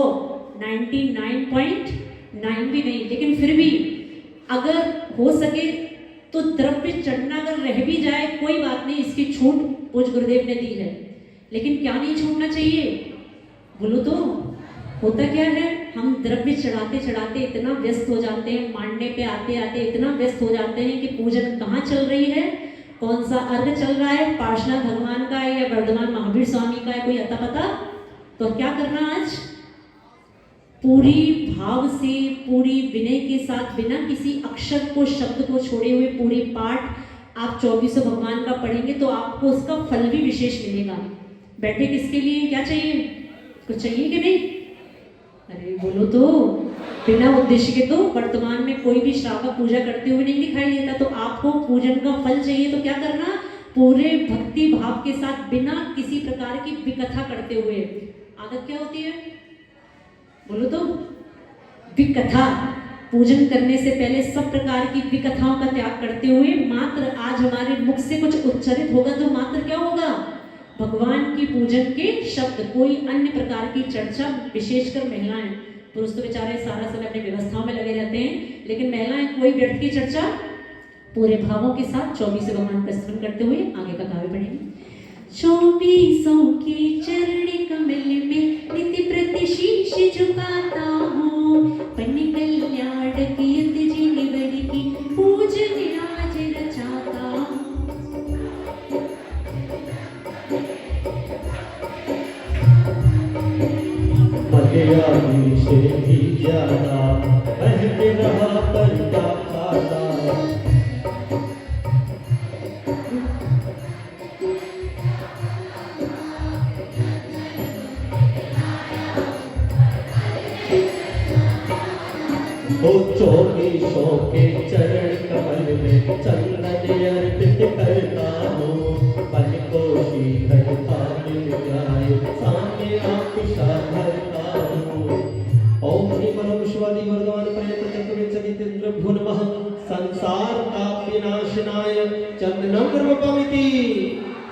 99.9 भी नहीं, लेकिन फिर भी अगर हो सके तो द्रव्य चढ़ना अगर रह भी जाए कोई बात नहीं, इसकी छूट पूज्य गुरुदेव ने दी है। लेकिन क्या नहीं छूटना चाहिए बोलो तो? होता क्या है, हम द्रव्य चढ़ाते चढ़ाते इतना व्यस्त हो जाते हैं, मांडने पे आते आते इतना व्यस्त हो जाते हैं कि पूजन कहाँ चल रही है, कौन सा अर्घ चल रहा है, पार्श्वनाथ भगवान का है या वर्धमान महावीर स्वामी का है, कोई अता पता? तो क्या करना आज? पूरी भाव से, पूरी विनय के साथ, बिना किसी अक्षर को, शब्द को छोड़े हुए पूरी पाठ आप 2400 भगवान का पढ़ेंगे तो आपको उसका फल भी विशेष मिलेगा। बैठे किसके लिए? क्या चाहिए? कुछ चाहिए कि नहीं? अरे बोलो तो। बिना उद्देश्य के तो वर्तमान में कोई भी श्रावक पूजा करते हुए नहीं दिखाई देता। तो आपको पूजन का फल चाहिए तो क्या करना? पूरे भक्ति भाव के साथ, बिना किसी प्रकार की विकथा करते हुए। आदत क्या होती है बोलो तो? विकथा। पूजन करने से पहले सब प्रकार की विकथाओं का त्याग करते हुए मात्र आज हमारे मुख से कुछ उच्चारित होगा तो मात्र क्या होगा? भगवान की पूजन के शब्द, कोई अन्य प्रकार की चर्चा, विशेषकर महिलाएं पुरुष तो बेचारे सारा समय अपनी व्यवस्थाओं में लगे रहते हैं, लेकिन महिलाएं कोई व्यर्थ की चर्चा पूरे भावों के साथ 24 भगवान का स्मरण करते हुए आगे का काव्य पढ़ेंगे। 24 के चरण कमल में नित्य प्रति शीश झुकाता हूँ, पन्ने कल्याण की जिनी बड़ी की पूजन आज रचाता हूँ। मर्यादा से भी ज्यादा बहते रहा पर क्या फायदा। वो 24 के चरण कमल में चंदन अर्पित करता हूँ, पल को शीतलता मिल जाए सामने आकुशा भरता हूँ। ओम ह्रीं परम शिवादि वर्धमान प्रयत चक्रविंशतिन्द्रभ्यो नमः। संसार ताप विनाशनाय चंदनं द्रवपमिति।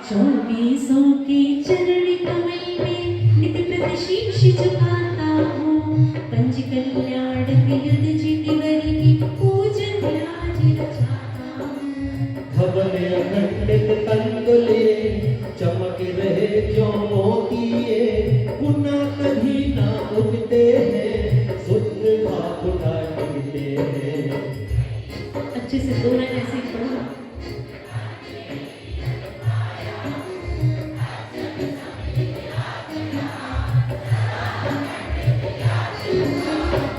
24 के चरण कमल में नित्य प्रति शीश झुकाता हूँ, पंच कल्याण युद्ध जिनी बरी की पूजन आज रचाता हूँ। धवल अखंडित तंदुले चमक रहे जो मोतिये, गुना कभी ना उगते हैं, शुद्ध भाव ना टिकते हैं। अच्छे से 2 लाइन ऐसे ही पढ़ो।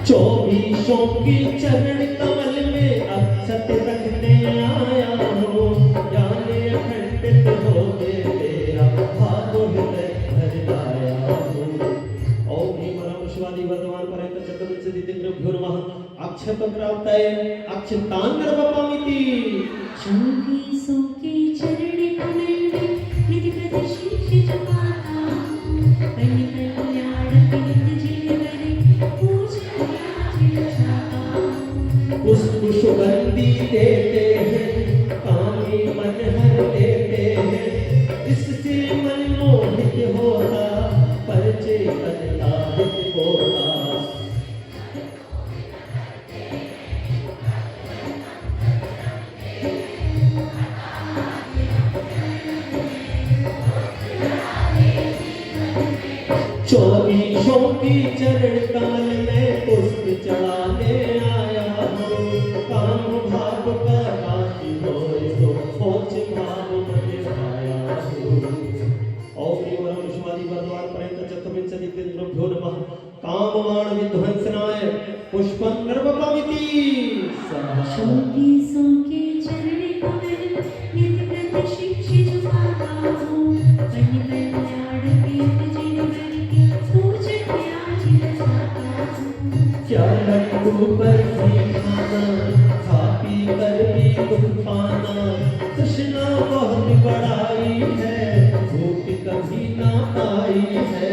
चौबीसों की चरण कमल में अक्षत रखने आया हूँ, जाने अखंडित हो गए तेरा भाव हृदय भर लाया हूँ। ओम ह्रीं परम शिवादि वर्धमान पर्यंत चतुर्विंशतिन्द्रभ्यो नमः। अक्षत प्राप्ताय अक्षतान् द्रवपमिति। 24 के चरण कमल में नित्य प्रति शीश झुकाता हूँ, पन्ने कल्याण की युद्ध जिनी बरी की पूजन आज रचाता हूँ। पुष्प सुगंधि देते हैं, कामी मन हर देते हैं, इससे मन मोहित होता, परचेतनता हित होता। चौबीसों की चरण कमल में पुष्प चढ़ाने आया हूँ, काम भाव का राशि होए तो मोक्ष भाव में आया हूँ। ओम ह्रीं परम शिवादि वर्धमान पर्यंत चतुर्विंशतिन्द्रभ्यो नमः। कामवाण विध्वंसनाय पुष्पं नर्वपमिति। 24 के चरण कमल नित्य प्रति शीश झुकाता हूँ, पन्ने कल्याण की युद्ध जिनी बरी की पूजन आज रचाता हूँ। क्या लड्डू बर्फी खाना, खा पी कर भी दुख पाना, तृष्णा बहुत बड़ाई है, भूख कभी ना आई है।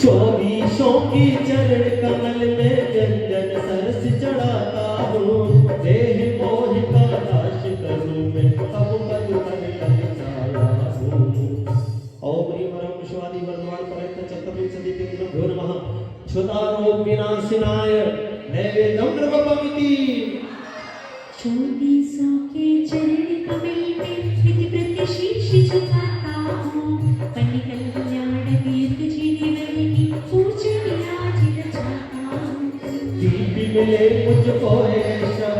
चौबीसों की चरण कमल में व्यंजन सरस चढ़ाता हूँ, देह मोह का नाश करूँ मैं, अब पद पर लग जाया हूँ। ओम ह्रीं परम शिवादि वर्धमान पर्यंत चतुर्विंशतिन्द्रभ्यो नमः। क्षुधारोग विनाशिनाय नैवेद्यं द्रवपमिति। 24 के चरण कमल में नित्य प्रति शीश झुकाता हूँ, पन्ने कल्याण की युद्ध जिनी बरी की पूजन आज रचाता हूँ। दीप मिले मुझको ऐसा,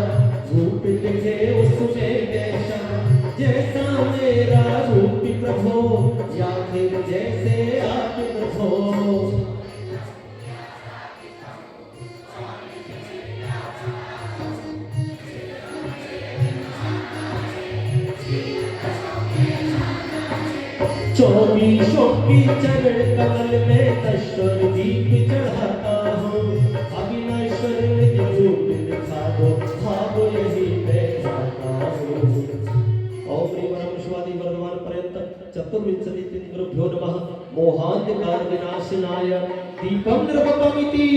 रूप दिखे उसमें ऐसा, जैसा मेरा रूप प्रभो, या फिर जैसे आप प्रभो। चौबीसों की चरण कमल में तश्वर दीप चढ़ाता हूँ, अविनाश्वर निज रूप दिखा दो, भाव यही बैठाता हूँ। ओम ह्रीं परम शिवादि वर्धमान पर्यंत चतुर्विंशतिन्द्रभ्यो नमः। मोहांधकार विनाशनाय दीपं द्रवपमिति।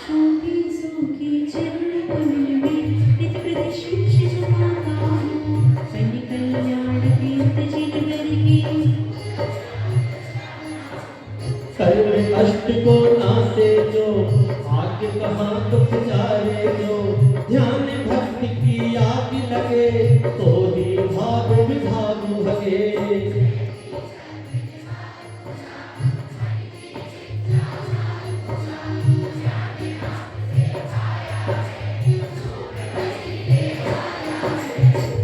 शोभिसों के चरण कमल में नित प्रति शीश झुकाता हूँ। पन कल्याण कीर्त जिनवर की कर्म अष्ट को नासे जो आगे कहाँ दुख जाए जो ध्यान भक्ति की आग लगे तो ही भाग विभाग भगे।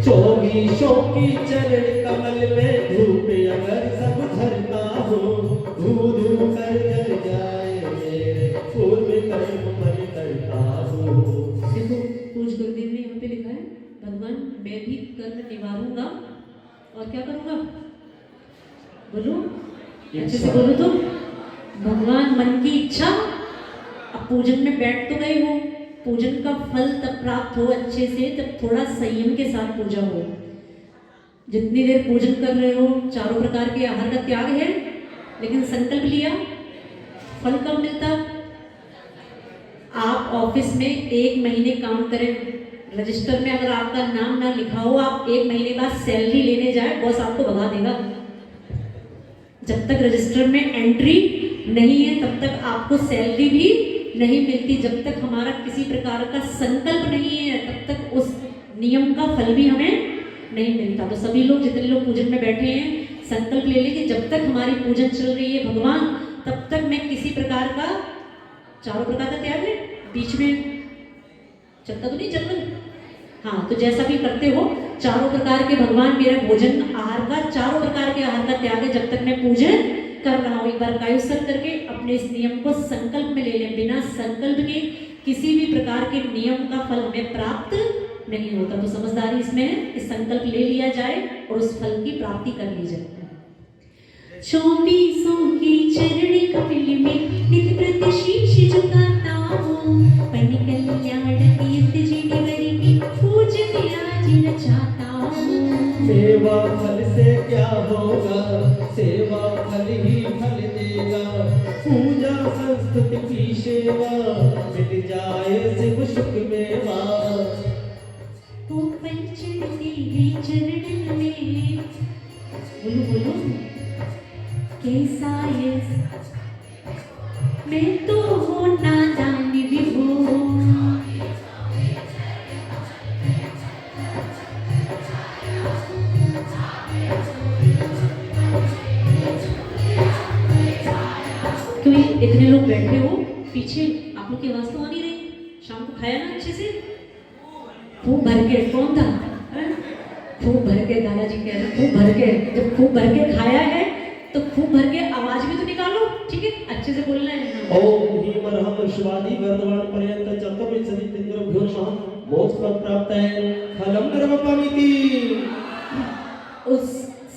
चौबीसों की चरण कमल में धूप अगर सब धरता हो धू धू कर जल जाए मेरे पूर्व कर्म मन करता हो। देखो पूज गुरुदेव ने यहाँ पे लिखा है भगवान मैं भी कर्म निवारूंगा और क्या करूंगा बोलो अच्छे से बोलो तो भगवान मन की इच्छा। अब पूजन में बैठ तो गए हो पूजन का फल तब प्राप्त हो अच्छे से जब थोड़ा संयम के साथ पूजा हो। जितनी देर पूजन कर रहे हो चारों प्रकार के आहार का त्याग है लेकिन संकल्प लिया फल कब मिलता। आप ऑफिस में 1 महीने काम करें रजिस्टर में अगर आपका नाम ना लिखा हो आप 1 महीने बाद सैलरी लेने जाए बॉस आपको भगा देगा। जब तक रजिस्टर में एंट्री नहीं है तब तक आपको सैलरी भी नहीं मिलती। जब तक हमारा किसी प्रकार का संकल्प नहीं है तब तक उस नियम का फल भी हमें नहीं मिलता। तो सभी लोग जितने लोग पूजन में बैठे हैं संकल्प ले लें कि जब तक हमारी पूजन चल रही है भगवान तब तक मैं किसी प्रकार का चारों प्रकार का त्याग है बीच में चलता तो नहीं जंगल। हाँ तो जैसा भी करते हो चारों प्रकार के भगवान मेरा भोजन आहार का चारों प्रकार के आहार का त्याग है जब तक मैं पूजन कर रहा हूँ। एक बार कायुसर करके अपने इस नियम को संकल्प में ले लें। बिना संकल्प के किसी भी प्रकार के नियम का फल हमें प्राप्त नहीं होता। तो समझदारी इसमें है कि संकल्प ले लिया जाए और उस फल की प्राप्ति कर ली जाए। चौबीसों की चरण कपिल में नित प्रति शीश झुकाता हूँ। पन कल्याण कीर्त जिनवर की पूजन आज रचाता हूँ। सेवा फल से क्या होगा सेवा फल ही फल देगा। पूजा संस्कृति की सेवा मिल जाए शिव सुख मेवा। ऊपर चढ़ते हैं चरणन में बोलो बोलो कैसा ये मैं तो हो नादान विभो। क्यों इतने लोग बैठे हो पीछे आप लोग की आवाज तो आ नहीं रही। शाम को खाया ना अच्छे से खूब भर के। कौन था खूब भर के दादाजी कह रहे खूब भर के। जब खूब भर के खाया है तो खूब भर के आवाज भी तो निकालो ठीक है अच्छे से बोलना है। ओम ह्रीमर्हं शिवादि वर्धमान पर्यंत चतुर्विंशति तिथ्योर्भ्यो नमः मोक्ष फल प्राप्त है फलम कर्मपामिति। उस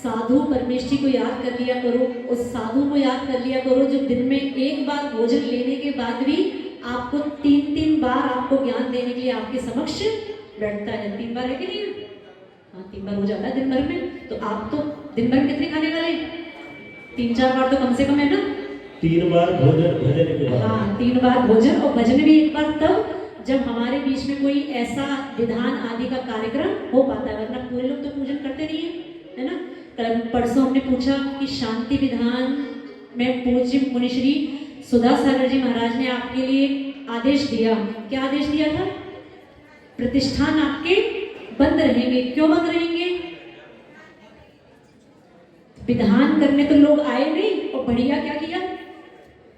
साधु परमेष्ठी को याद कर लिया करो उस साधु को याद कर लिया करो जो दिन में एक बार भोजन लेने के बाद भी आपको 3 बार आपको ज्ञान देने के लिए आपके समक्ष बैठता है। 3 बार है कि नहीं हाँ 3 बार हो जाता है दिन भर में। तो आप तो दिन भर में कितने खाने वाले 3-4 बार तो कम से कम है ना। 3 बार भोजन भजन के बाद हाँ 3 बार भोजन और भजन भी एक बार तब जब हमारे बीच में कोई ऐसा विधान आदि का कार्यक्रम हो पाता है वरना पूरे लोग तो पूजन करते नहीं है ना। कल परसों हमने पूछा कि शांति विधान में पूज्य मुनिश्री सुधा सागर जी महाराज ने आपके लिए आदेश दिया। क्या आदेश दिया था प्रतिष्ठान आपके बंद रहेंगे। क्यों बंद रहेंगे विधान करने तो लोग आए नहीं और बढ़िया क्या किया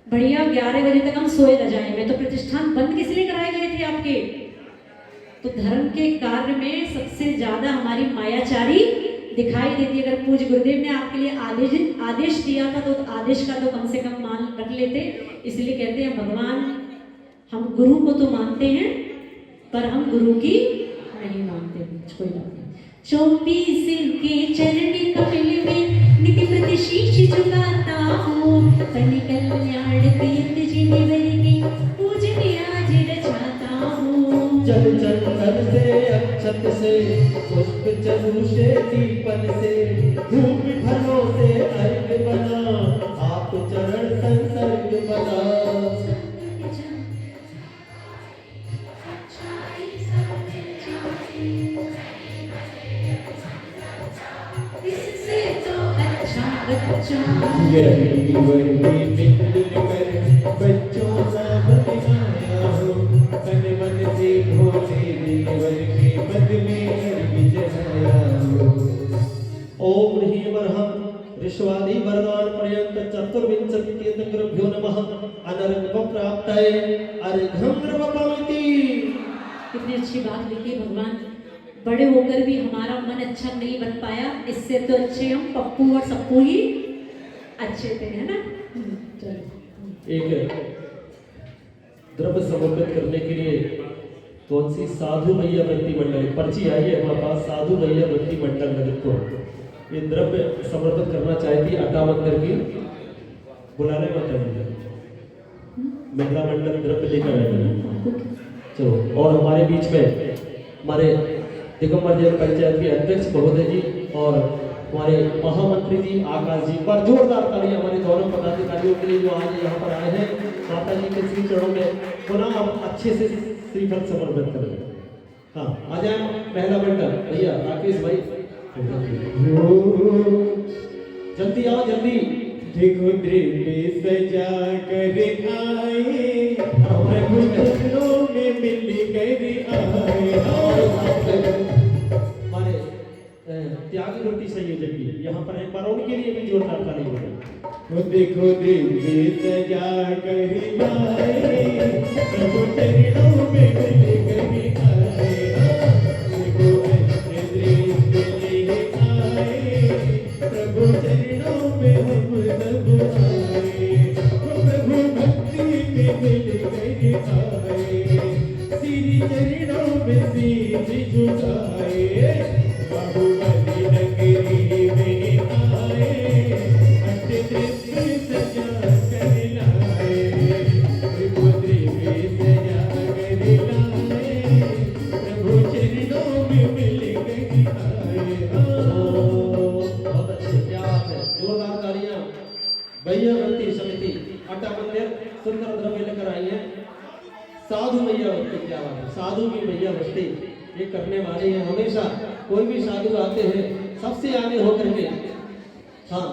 बढ़िया 11 बजे तक हम सोए रजाए में। तो प्रतिष्ठान बंद किस लिए कराए गए थे आपके। तो धर्म के कार्य में सबसे ज्यादा हमारी मायाचारी दिखाई देती है। अगर पूज्य गुरुदेव ने आपके लिए आदेश दिया था तो आदेश का तो कम से कम मान रख लेते। इसलिए कहते हैं भगवान हम गुरु को तो मानते हैं पर हम गुरु की नहीं मानते। कोई बात नहीं। 24 के चरण कपिल में नित्य प्रति शीश झुकाता हूँ। पन कल्याण कीर्त जिनवर की पूजन आज रचाता हूँ। जल चंदन से अक्षत से पुष्प चंदू से दीपन से धूप फलों से अर्घ बना आप चरण संसर्ग बना। यही वही मिलकर बच्चों सा बनाया हो, तन मन से भोले दिलवर के बदले अर्घ चढ़ाया हो। ओम ह्रीं बर्हं ऋष्वादि वरदान पर्यंत चतुर्विंशति तीर्थंकरेभ्यो नमः। अनर्घ प्राप्तये अर्घं नमपामिति। कितनी अच्छी बात लिखी भगवान, बड़े होकर भी हमारा मन अच्छा नहीं बन पाया, इससे तो अच्छे हम पप्पू और सप्पू ही अच्छे थे, है ना। चलो एक द्रव्य समर्पित करने के लिए कौन सी साधु भैया भक्ति मंडल पर्ची आई है हमारे पास, साधु भैया भक्ति मंडल को ये द्रव्य समर्पित करना चाहती अड्डा मंदिर की, बुलाने मत चाहिए महिला मंडल द्रव्य लेकर आए। चलो, और हमारे बीच में हमारे दिगंबर जैन पंचायत के अध्यक्ष महोदय जी और हमारे महामंत्री जी आकाश जी, पर जोरदार ताली हमारे दोनों पदाधिकारियों के लिए जो आज यहाँ पर आए हैं। माता जी के श्री चरणों में पुनः हम अच्छे से श्रीफल समर्पित करें। हाँ, आ जाए महिला मंडल भैया राकेश भाई, जल्दी आओ जल्दी। देखो द्रव्य सजा कर आए, प्रभु चरणों में मिल कर आए। हमारे त्यागी रोटी संयोजक भी यहाँ पर एक बार उनके लिए भी जोरदार ताली हो गई। देखो द्रव्य सजा कर आए, प्रभु चरणों में मिल कर आए। देखो द्रव्य ले आए, प्रभु चरणों में हम सब आए। प्रभु भक्ति में मिल कर आए, श्री चरणों में शीश झुकाए। बाहुबली नगरी में आए, अष्टद्रव्य सजा कर लाए। प्रभु द्रव्य सजा कर लाए, प्रभु चरणों में मिल कर आए। बहुत अच्छे, क्या बात है, जोरदार तालियां। भैया भक्ति समिति अड्डा मंदिर सुंदर द्रव्य लेकर आई है। साधु भैया भक्ति, क्या बात है, साधु की भैया भक्ति ये करने वाले हैं। हमेशा कोई भी साधु आते हैं सबसे आगे होकर के, हाँ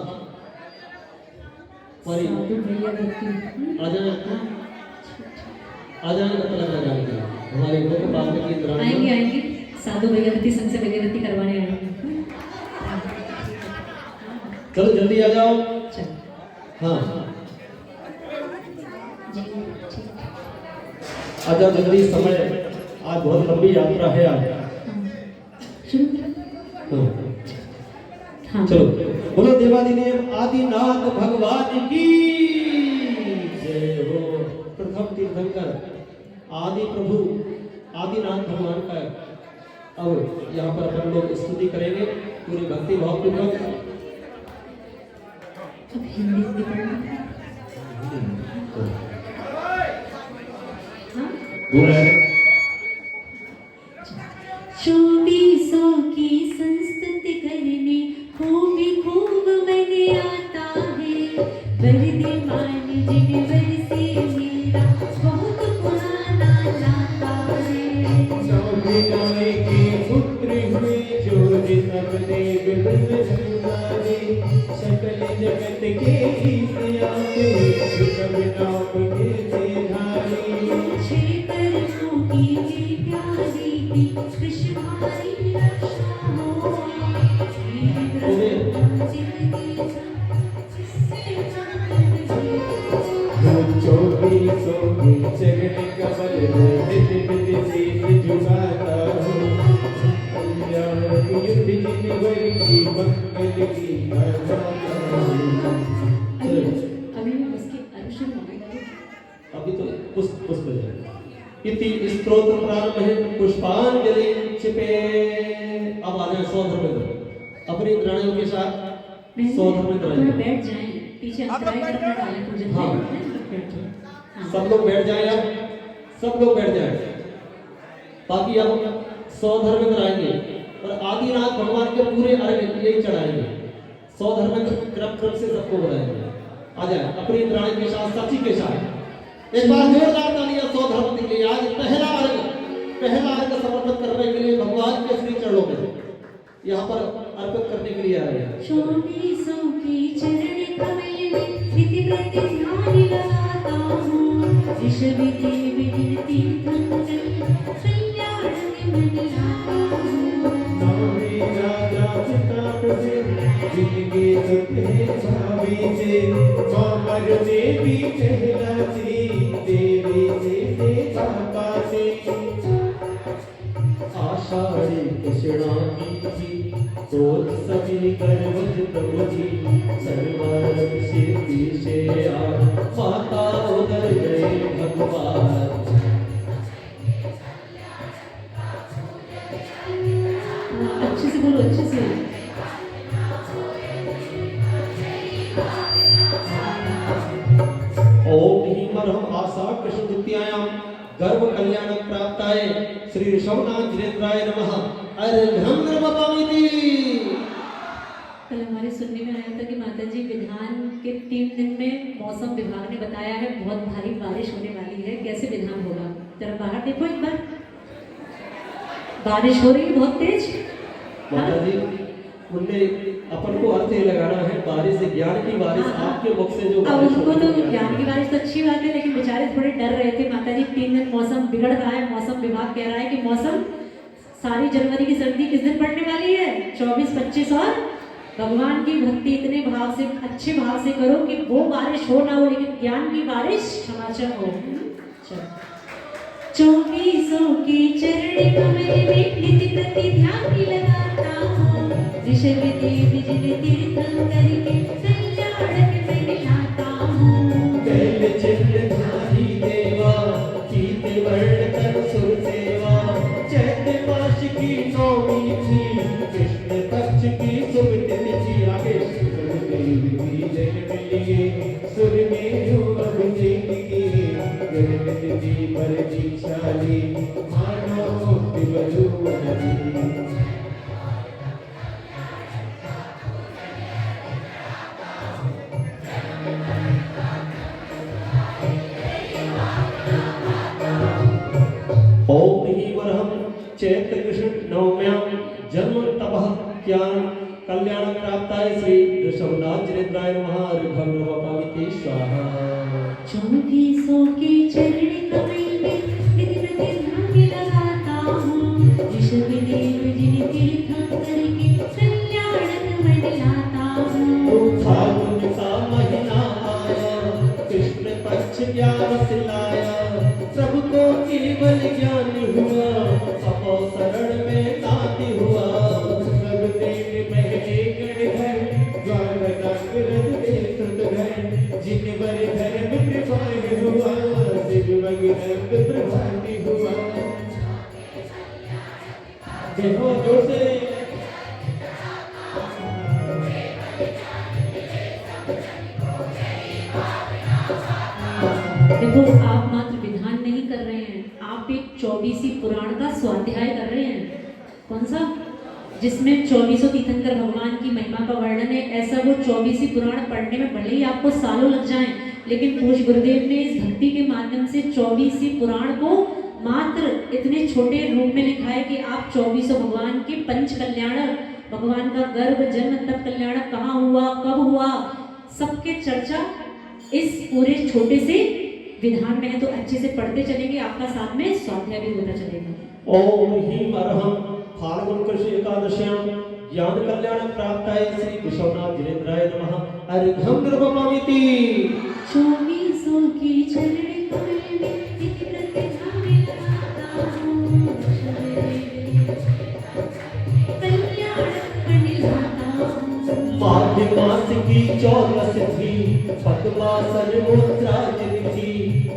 साधु भैया भक्ति आ जाए पता लगा के हमारे लोग बात की इंद्राणी आएंगे आएंगे, साधु भैया भक्ति संघ से भैया भक्ति करवाने आएंगे। चलो जल्दी आ जाओ। चलो हाँ जी, ठीक। आ जाओ जल्दी, समय आज बहुत लंबी यात्रा है आज। शुरू। हाँ हाँ चलो, बोलो देवादिदेव आदिनाथ भगवान की जय हो। प्रथम तीर्थंकर आदि प्रभु आदिनाथ भगवान का अब यहाँ पर अपन लोग स्तुति करेंगे पूरी भक्ति भाव पूर्वक। अब हिंदी में पढ़ना। हाँ? बोल रहे हैं 2400 की संस्तुति करने खूब मैंने आता है। वरदे मान जिन बरसे मेरा बहुत पुराना नाता है। नौबिनोय के पुत्र हुए जो सब देव बंधारे। सकल जगत के ईश आपे, सब नाम के सिधारे। क्षेत्रों की ये प्यारी थी, कृष्णारी रक्षा हो। चौबीसों के चरण कमल में नित नित शीश झुकाता हूँ। कल्याण युद्ध जिनवर की मंगल की गाता हूँ। अभी उसके अनुष्ठान होंगे। अभी तो पुष्प जाए। इति स्तोत्र प्रारंभ है पुष्पांजलि छिपे। अब आ जाए सौधर्मेंद्र अपनी इंद्राणियों के साथ। सौधर्मेंद्र थोड़ा बैठ जाएं, पीछे अंतराय करना डालें पूजन हाँ। में। बैठ जाएं। हाँ। सब लोग बैठ जाए यार, सब लोग बैठ जाए। बाकी अब सौधर्मेंद्र आएंगे और आदिनाथ भगवान के पूरे अर्घ यही चढ़ाएंगे। सौधर्मेंद्र क्रम से सबको बुलाएंगे। आ जाए अपनी इंद्राणी के साथ, सची के साथ। एक बार जोरदार तालियां सौधर्मेंद्र के लिए। आज पहला अर्घ समर्पित करने के लिए भगवान के श्री चरणों में यहाँ पर अर्पित करने के लिए आ रहे हैं। 2400 की चरण प्रति ध्यान लगाता हूँ ऋषभ देव तीर्थंकर कल्याण में मन लाता हूँ नामी राजा पिता प्रसिद्ध जिनके सुखे भावी से मामर देवी कहलाती देवी से सेवा पाते आषाढ़ी कृष्णामी जी तो सभी गर्वज प्रभु जी सर्वरत सिद्धि से माता उदर गए भगवान अच्छे से बोलो अच्छे से ओम ह्रीमर्हं आशा कृष्ण द्वितीयायां गर्भ कल्याण प्राप्ताय श्री ऋषभनाथ जिनेन्द्राय नमः अर्घ्यं निर्वपामिति। कल हमारे सुनने में आया था कि माता जी विधान के 3 दिन में मौसम विभाग ने बताया है बहुत भारी बारिश होने वाली है। कैसे विधान होगा? जरा बाहर देखो एक बार, बारिश हो रही है बहुत तेज। माता जी उनने अपन को अर्थ ये लगाना है बारिश से ज्ञान की बारिश आपके मुख से जो अब बारिश उनको तो होगी, ज्ञान की बारिश तो अच्छी बात है, लेकिन बेचारे थोड़े डर रहे थे माता जी। 3 दिन मौसम बिगड़ रहा है, मौसम विभाग कह रहा है कि मौसम सारी जनवरी की सर्दी किस दिन पड़ने वाली है? 24, 25 और भगवान की भक्ति इतने भाव से, अच्छे भाव से करो कि वो बारिश हो ना हो, लेकिन ज्ञान की बारिश क्षमाचन हो। चौबीसों की चरण कमल में नित्य प्रति ध्यान लगाता हूँ ऋषभ देव जिन तीर्थंकर के कल्याण में मिलाता हूँ कैल चिन्हधारी देवा कीर्ति वर्ण कर सुर सेवा चैत्र मास की नौमी थी कृष्ण पक्ष की शुभ तिथि आगे देवी की जन्म लिए सुर में जो अब देंगे गगन दी पर दीक्षा ली मानो मुक्ति बलुवनी ओम ह्रीमर्हं चैत्र कृष्ण नवम्यां जन्म तपः ज्ञान कल्याण प्राप्ताय श्री ऋषभनाथ जिनेन्द्राय नमः अर्घ्यं निर्वपामिति स्वाहा। चौबीसों के चरण कमल में नित्य प्रति ध्यान लगाता हूँ ऋषभ देव जिन तीर्थंकर के कल्याण में मिलाता हूँ फागुन का महीना आया कृष्ण पक्ष ज्ञान सिलाया प्रभु को केवल ज्ञान हुआ अपो शरण में नाती हुआ सब देव महले गण घर द्वार रंग दे सुत घर जिन बर धर्म प्रभाग हुआ शिव मग रंग प्रभाती हुआ। देखो जोर से देखो, आप मात्र विधान नहीं कर रहे हैं, आप एक 24वीं पुराण का स्वाध्याय कर रहे हैं। कौन सा? जिसमें 24 तीर्थंकर भगवान की महिमा का वर्णन है। ऐसा वो 24वीं पुराण पढ़ने में भले ही आपको सालों लग जाएं, लेकिन पूज्य गुरुदेव ने इस भक्ति के माध्यम से 24वीं पुराण को मात्र इतने छोटे रूप में लिखा है कि आप 24 भगवान के पंच कल्याण, भगवान का गर्भ जन्म तक कल्याण कहाँ हुआ, कब हुआ, सबके चर्चा इस पूरे छोटे से विधान में है। तो अच्छे से पढ़ते चलेंगे, आपका साथ में स्वाध्याय भी होता चलेगा। ओम ह्रीमर्हं फाल्गुन कृष्ण एकादश्यां ज्ञान कल्याण प्राप्ताय श्री विश्वनाथ जिनेन्द्राय नमः अर्घ्यं निर्वपामिति। 24 की चरण कमल में नित्य प्रति ध्यान लगाता हूँ कल्याण में मिलाता हूँ माघ मास की 14 थी पद्मासन मुद्रा थी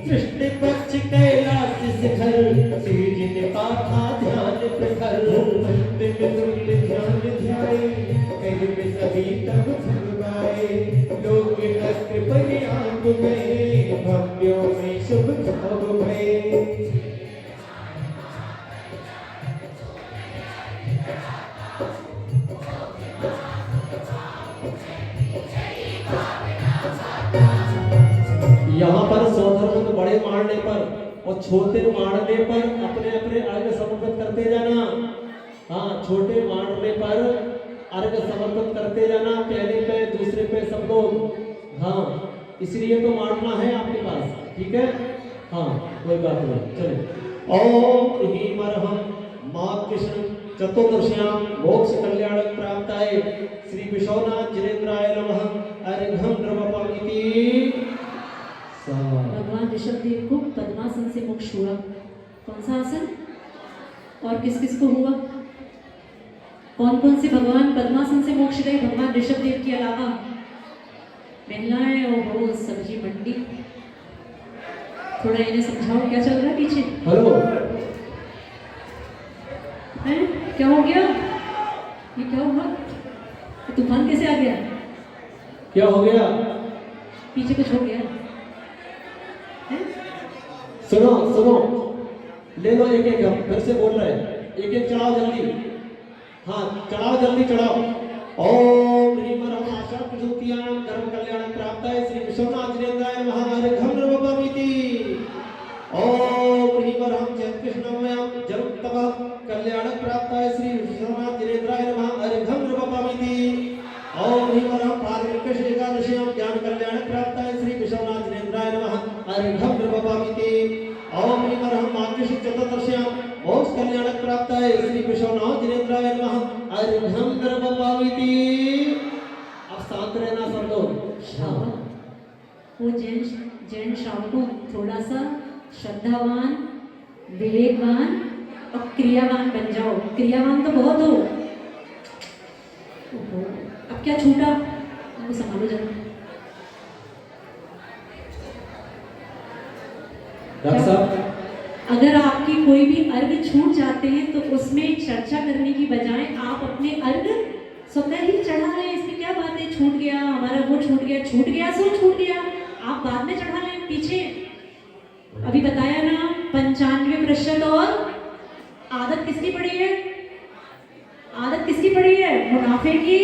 कृष्ण पक्ष कैलाश शिखर श्री जिन पाठा ध्यान प्रखर अंत में तुल्य ध्यान ध्याए कहीं में सभी तब फलवाए लोग नस्त्र पर आंग गए भव्यों में शुभ भाव भये। यहाँ पर सौधर्म को बड़े मारने पर और छोटे मारने पर अपने अपने अर्घ समर्पित करते जाना। हाँ, छोटे मारने पर अर्घ समर्पित करते जाना, पहले पे दूसरे पे सब लोग। हाँ, इसलिए तो मारना है आपके पास, ठीक है? हाँ, कोई बात नहीं, चलो। ओम ह्रीम अर्हं मां कृष्ण चतुर्दश्यां मोक्ष कल्याण प्राप्ताय श्री विश्वनाथ जिनेन्द्राय नमः अर्घ्यं द्रवपामिति। भगवान ऋषभ देव को पद्मासन से मोक्ष हुआ। कौन सा आसन? और किस किस को हुआ? कौन कौन से भगवान पद्मासन से मोक्ष गए भगवान ऋषभ देव के अलावा? महिलाएं और सब्जी मंडी। थोड़ा इन्हें समझाओ क्या चल रहा है पीछे। हेलो, हैं? क्या हो गया? ये क्या हुआ? ये तूफान कैसे आ गया? क्या हो गया? पीछे कुछ हो गया हैं? सुनो सुनो, ले लो एक एक, हम फिर से बोल रहे हैं, एक एक चढ़ाओ जल्दी। हाँ, चढ़ाओ जल्दी चढ़ाओ। ओम ह्रीम अर्हं आशा प्रसूतियां धर्म कल्याण प्राप्ताय श्री विश्वनाथ जिनेन्द्राय नमः अर्घ्यं द्रवपामिति। ओम ह्रीम अर्हं चैत्र कृष्णमयं जन्म तप कल्याण प्राप्ताय श्री विश्वनाथ जिनेन्द्राय नमः अर्घ्यं द्रवपामिति। ओम ह्रीम अर्हं पादविकश एकादश्यां ज्ञान कल्याण प्राप्ताय श्री विश्वनाथ जिनेन्द्राय नमः अर्घ्यं द्रवपामिति। ओम ह्रीम अर्हं मार्गशीर्ष चतुर्दश्यां मोक्ष कल्याण प्राप्ताय श्री विश्वनाथ जिनेन्द्राय नमः अर्घ्यं द्रवपामिति। अब शांत रहना सब लोग। श्रावक, वो जैन श्रावकों थोड़ा सा श्रद्धावान, विवेकवान और क्रियावान बन जाओ। क्रियावान तो बहुत हो। ओहो, अब क्या छूटा? वो संभालो जरा। डॉक्टर साहब, अगर आपकी कोई भी अर्घ छूट जाते हैं तो उसमें चर्चा करने की बजाय आप अपने अर्घ स्वतः ही चढ़ा रहे हैं। इसमें क्या बात है? छूट गया हमारा, वो छूट गया सो छूट गया, आप बाद में चढ़ा लें पीछे। अभी बताया ना 95% और आदत किसकी पड़ी है? आदत किसकी पड़ी है? मुनाफे की।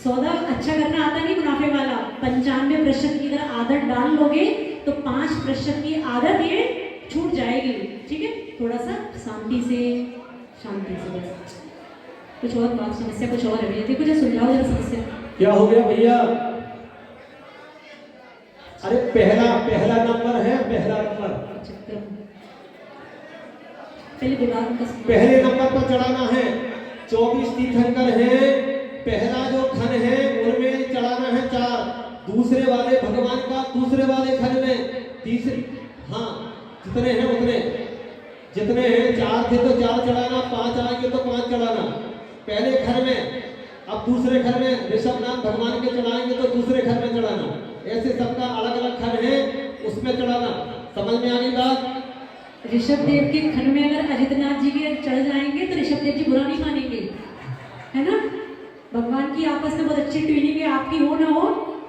सौदा अच्छा करना आता नहीं मुनाफे वाला। 95% की अगर आदत डाल लोगे तो 5% की आदत ये छूट जाएगी। ठीक है, थोड़ा सा शांति से बस। कुछ और बात, समस्या कुछ और है भैया? देखो जरा सुलझाओ जरा समस्या। क्या हो गया भैया? अरे पहला नंबर है, पहला नंबर। पहले दीवार का पहले नंबर पर चढ़ाना है। 24 तीर्थंकर है। पहला जो खन है उनमें चढ़ाना है 4, दूसरे वाले भगवान का दूसरे वाले खन में, तीसरे, हाँ जितने हैं उतने, जितने हैं 4 थे तो 4 चढ़ाना, 5 आएंगे तो 5 चढ़ाना पहले खन में। अब दूसरे खन में ऋषभनाथ भगवान के चढ़ाएंगे तो दूसरे खन में चढ़ाना। ऐसे सबका अलग अलग खन है, उसमें चढ़ाना। समझ में आ गई बात? ऋषभ देव के खन में अगर अजितनाथ जी के चढ़ जाएंगे तो ऋषभ देव जी बुरा नहीं मानेंगे, है ना? भगवान की आपस में बहुत अच्छी ट्यूनिंग है, आपकी हो ना हो।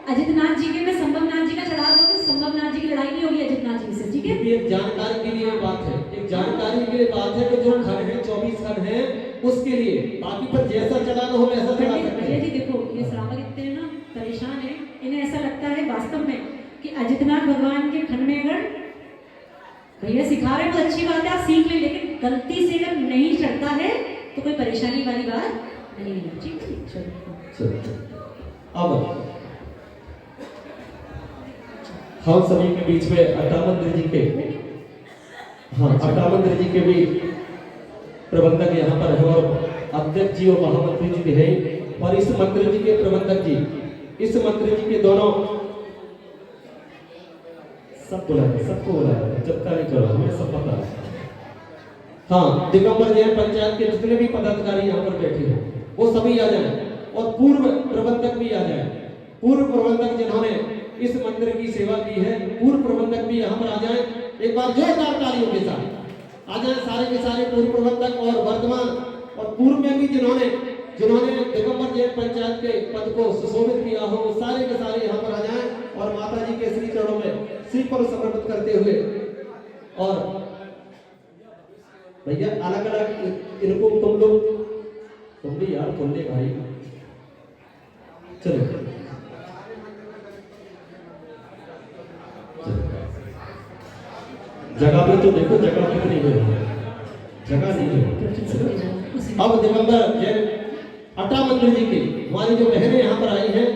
अजितनाथ जी के में संभवनाथ जी का चढ़ा दो तो संभवनाथ जी की लड़ाई नहीं होगी अजितनाथ जी से। ठीक है, ये एक जानकारी के लिए बात है, एक जानकारी के लिए बात है कि जो खन है 24 खन है उसके लिए, बाकी पर जैसा चढ़ाना हो वैसा चढ़ा सकते भैया हैं। जी देखो, ये श्रावक इतने हैं ना परेशान है, इन्हें ऐसा लगता है वास्तव में कि अजितनाथ भगवान के खन में अगर भैया सिखा रहे हैं तो अच्छी बात है, आप सीख लें, लेकिन गलती से अगर नहीं चढ़ता है तो कोई परेशानी वाली बात नहीं है। ठीक है, चलो अब हम सभी के बीच में अट्टा मंदिर जी के, हाँ अट्टा मंदिर जी के भी प्रबंधक यहाँ पर है और अध्यक्ष जी और महामंत्री जी भी है, और इस मंदिर जी के प्रबंधक जी, इस मंदिर जी के दोनों, सब बुलाए, सबको बुलाए, जब का नहीं करो, हमें सब पता है। हाँ, दिगंबर जैन पंचायत के जितने भी पदाधिकारी यहाँ पर बैठे हैं वो सभी आ जाए और पूर्व प्रबंधक भी आ जाए। पूर्व प्रबंधक जिन्होंने इस मंदिर की सेवा की है, पूर्व प्रबंधक भी यहाँ पर आ जाए। एक बार जोरदार तालियों के साथ आ जाए सारे के सारे पूर्व प्रबंधक और वर्तमान और पूर्व में भी जिन्होंने दिगंबर जैन पंचायत के पद को सुशोभित किया हो, वो सारे के सारे यहाँ पर आ जाएं और माता जी के श्री चरणों में श्रीफल समर्पित करते हुए। और भैया अलग अलग इनको तुम भी यार खोल ले भाई, चलो जगह भी तो देखो, जगह कितनी है, जगह नहीं है। अब दिगंबर जैन अट्टा मंदिर जी की हमारी जो बहनें यहाँ पर आई हैं,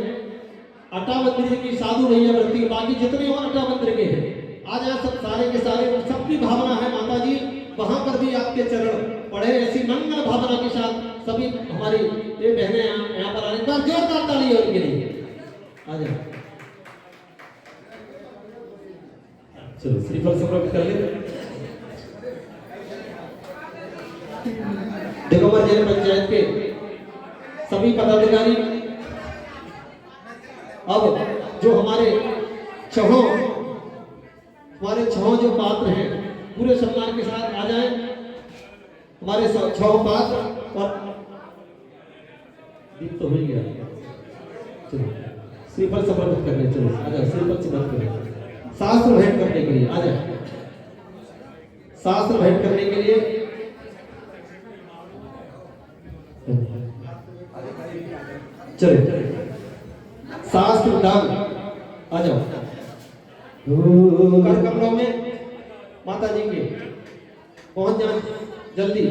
अट्टा अट्टावक्र की साधु भैया वृत्ति, बाकी जितने और अट्टावक्र के हैं आज यहाँ सब सारे के सारे, सबकी भावना है माता जी वहां पर भी आपके चरण पढ़े, ऐसी मंगल भावना के साथ सभी हमारी ये बहनें यहाँ पर आने, एक बार जोरदार ताली है उनके लिए। आ जाओ, चलो श्रीफल समर्पित कर ले। दिगंबर जैन पंचायत के सभी पदाधिकारी, अब जो हमारे छहों जो पात्र हैं पूरे सम्मान के साथ आ जाएं, हमारे छहों पात्र। और दीप तो हो ही गया, चलो श्रीफल समर्पित करने, चलो आ जाओ श्रीफल समर्पित करने, शास्त्र भेंट करने के लिए आ जाए, शास्त्र भेंट करने के लिए चले, शास्त्र दान आ जाओ, कर कमरों में माता जी के पहुंच जाए जल्दी।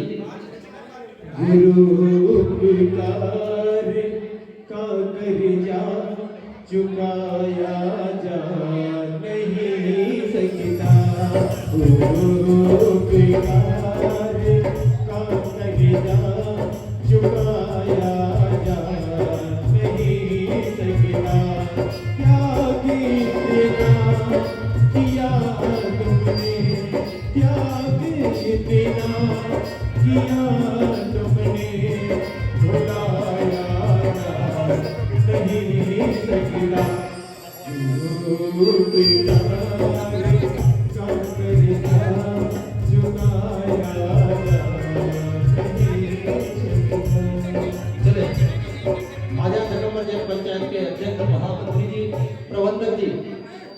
गुरु पुकार का कर जा चुकाया जा नहीं सकता, गुरु पुकार का कर जा चुकाया जा नहीं सकता, त्याग इतना किया तुमने, त्याग इतना किया तुमने, भुलाया नहीं सकता, गुरु पुकार का कर जा चुकाया जा नहीं सकता। चले आजा दिगंबर जैन पंचायत के अध्यक्ष महामंत्री जी, प्रबंधक जी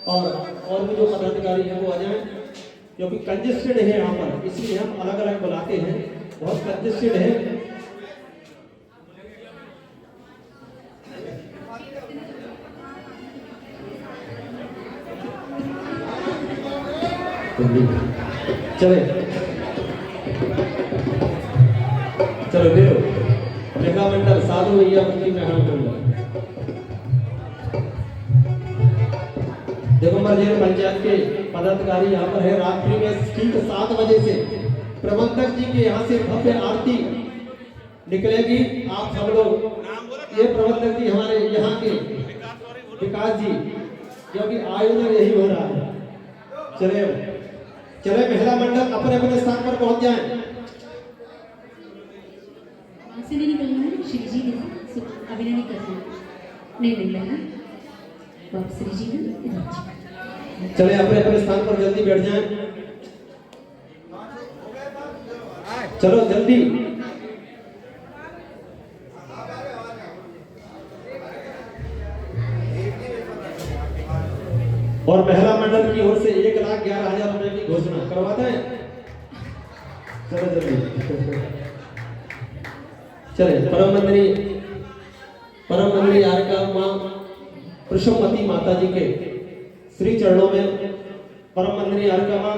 और भी जो पदाधिकारी हैं वो आ जाएं, क्योंकि कंजेस्टेड है यहाँ पर, इसलिए हम अलग अलग बुलाते हैं, बहुत कंजेस्टेड है। चले चलो फिर मेगा मंडल साधु भैया मंदिर में हम मंडल दिगंबर जैन पंचायत के पदाधिकारी यहाँ पर है। रात्रि में ठीक 7 बजे से प्रबंधक जी के यहाँ से भव्य आरती निकलेगी। आप सब लोग ये प्रबंधक जी हमारे यहाँ के विकास जी, क्योंकि आयोजन यही हो रहा है। चले चले महिला मंडल अपने अपने स्थान पर पहुंच जाएं। वहाँ से नहीं निकलना है, श्री जी ने अभी नहीं करना, नहीं निकलना, बाप श्री जी ने इधर। चले अपने अपने स्थान पर जल्दी बैठ जाएं। चलो जल्दी। और महिला मंडल की ओर से 1,11,000 रुपए की घोषणा करवाते हैं। चलो जल्दी चले। परम मंदिरी यारिका मां प्रसुमती माता जी के श्री चरणों में परम मंदिरी यारिका मां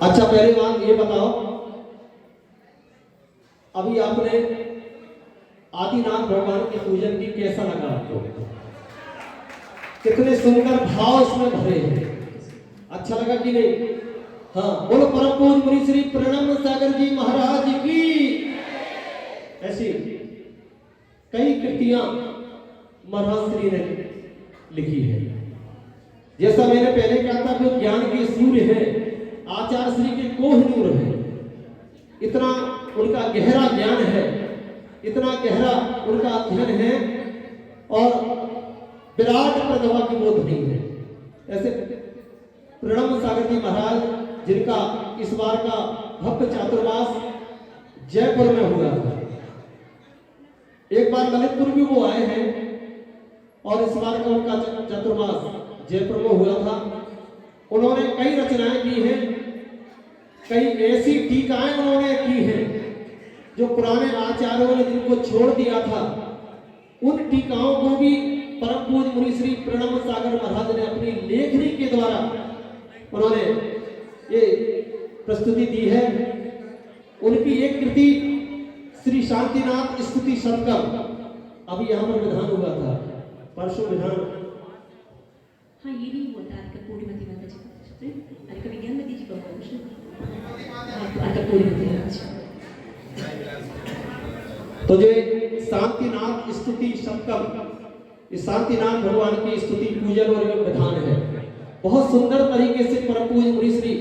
अच्छा, पहली बात ये बताओ, अभी आपने आदिनाथ भगवान के पूजन की कैसा लगा आपको? कितने सुंदर भाव इसमें भरे हैं, अच्छा लगा कि नहीं? हाँ, बोलो परम पूज्य मुनि श्री प्रणम सागर जी महाराज की। ऐसी कई कृतियां महाराज श्री ने लिखी है। जैसा मैंने पहले कहा था, जो ज्ञान के सूर्य है, आचार्य श्री के कोहिनूर है। इतना उनका गहरा ज्ञान है, इतना गहरा उनका अध्ययन है, और विराट प्रतिभा की वो ध्वनि है। ऐसे प्रणम सागर जी महाराज, जिनका इस बार का भक्त चातुर्मास जयपुर में हुआ था। एक बार ललितपुर भी वो आए हैं, और इस बार का उनका चातुर्मास जयपुर में हुआ था। उन्होंने कई रचनाएं की हैं, कई ऐसी टीकाएं उन्होंने की हैं जो पुराने आचार्यों ने जिनको छोड़ दिया था, उन टीकाओं को भी परम पूज्य मुनि श्री प्रणम सागर महाराज ने अपनी लेखनी के द्वारा उन्होंने ये प्रस्तुति दी है। उनकी एक कृति श्री शांतिनाथ स्तुति शतकम अभी यहाँ पर विधान हुआ था, परसों विधान। हाँ, ये नहीं हुआ था आपका पूर्णमती माता जी का, अरे कभी ज्ञान नदी जी का पूर्णमती माता जी। तो जो शांतिनाथ स्तुति शतकम, इस शांतिनाथ भगवान की स्तुति पूजन और विधान है। बहुत सुंदर तरीके से परम पूज्य मुनि श्री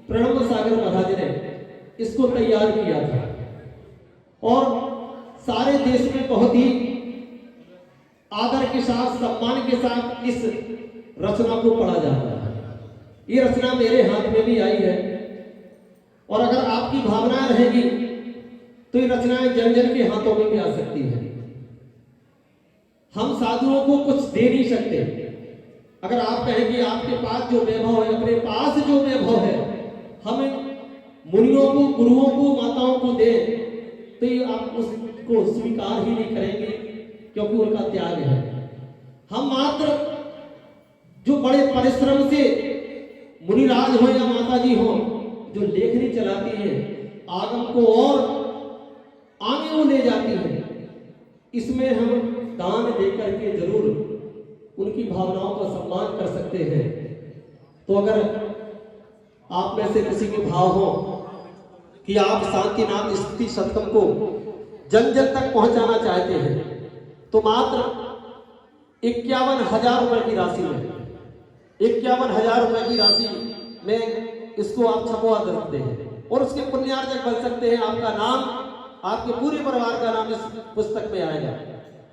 प्रणव सागर महाराज ने इसको तैयार किया था और सारे देश में बहुत ही आदर के साथ, सम्मान के साथ इस रचना को पढ़ा जाता है। ये रचना मेरे हाथ में भी आई है और अगर आपकी भावनाएं रहेगी तो ये रचनाएं जन जन के हाथों में भी आ सकती है। हम साधुओं को कुछ दे नहीं सकते। अगर आप कहें कि आपके पास जो वैभव है, अपने पास जो वैभव है, हम मुनियों को, गुरुओं को, माताओं को दे, तो ये आप उसको स्वीकार ही नहीं करेंगे क्योंकि उनका त्याग है। हम मात्र जो बड़े परिश्रम से मुनिराज हो या माता जी हो, जो लेखनी चलाती है, आगम को और आगे वो ले जाती है, इसमें हम दान देकर के जरूर उनकी भावनाओं का सम्मान कर सकते हैं। तो अगर आप में से किसी के भाव हो कि आप शांतिनाथ स्तुति शतकम को जन जन तक पहुंचाना चाहते हैं, तो मात्र 51,000 रुपए की राशि में, 51,000 रुपए की राशि में इसको आप छपवा सकते हैं और उसके पुण्यार्जक बन सकते हैं। आपका नाम, आपके पूरे परिवार का नाम इस पुस्तक में आएगा।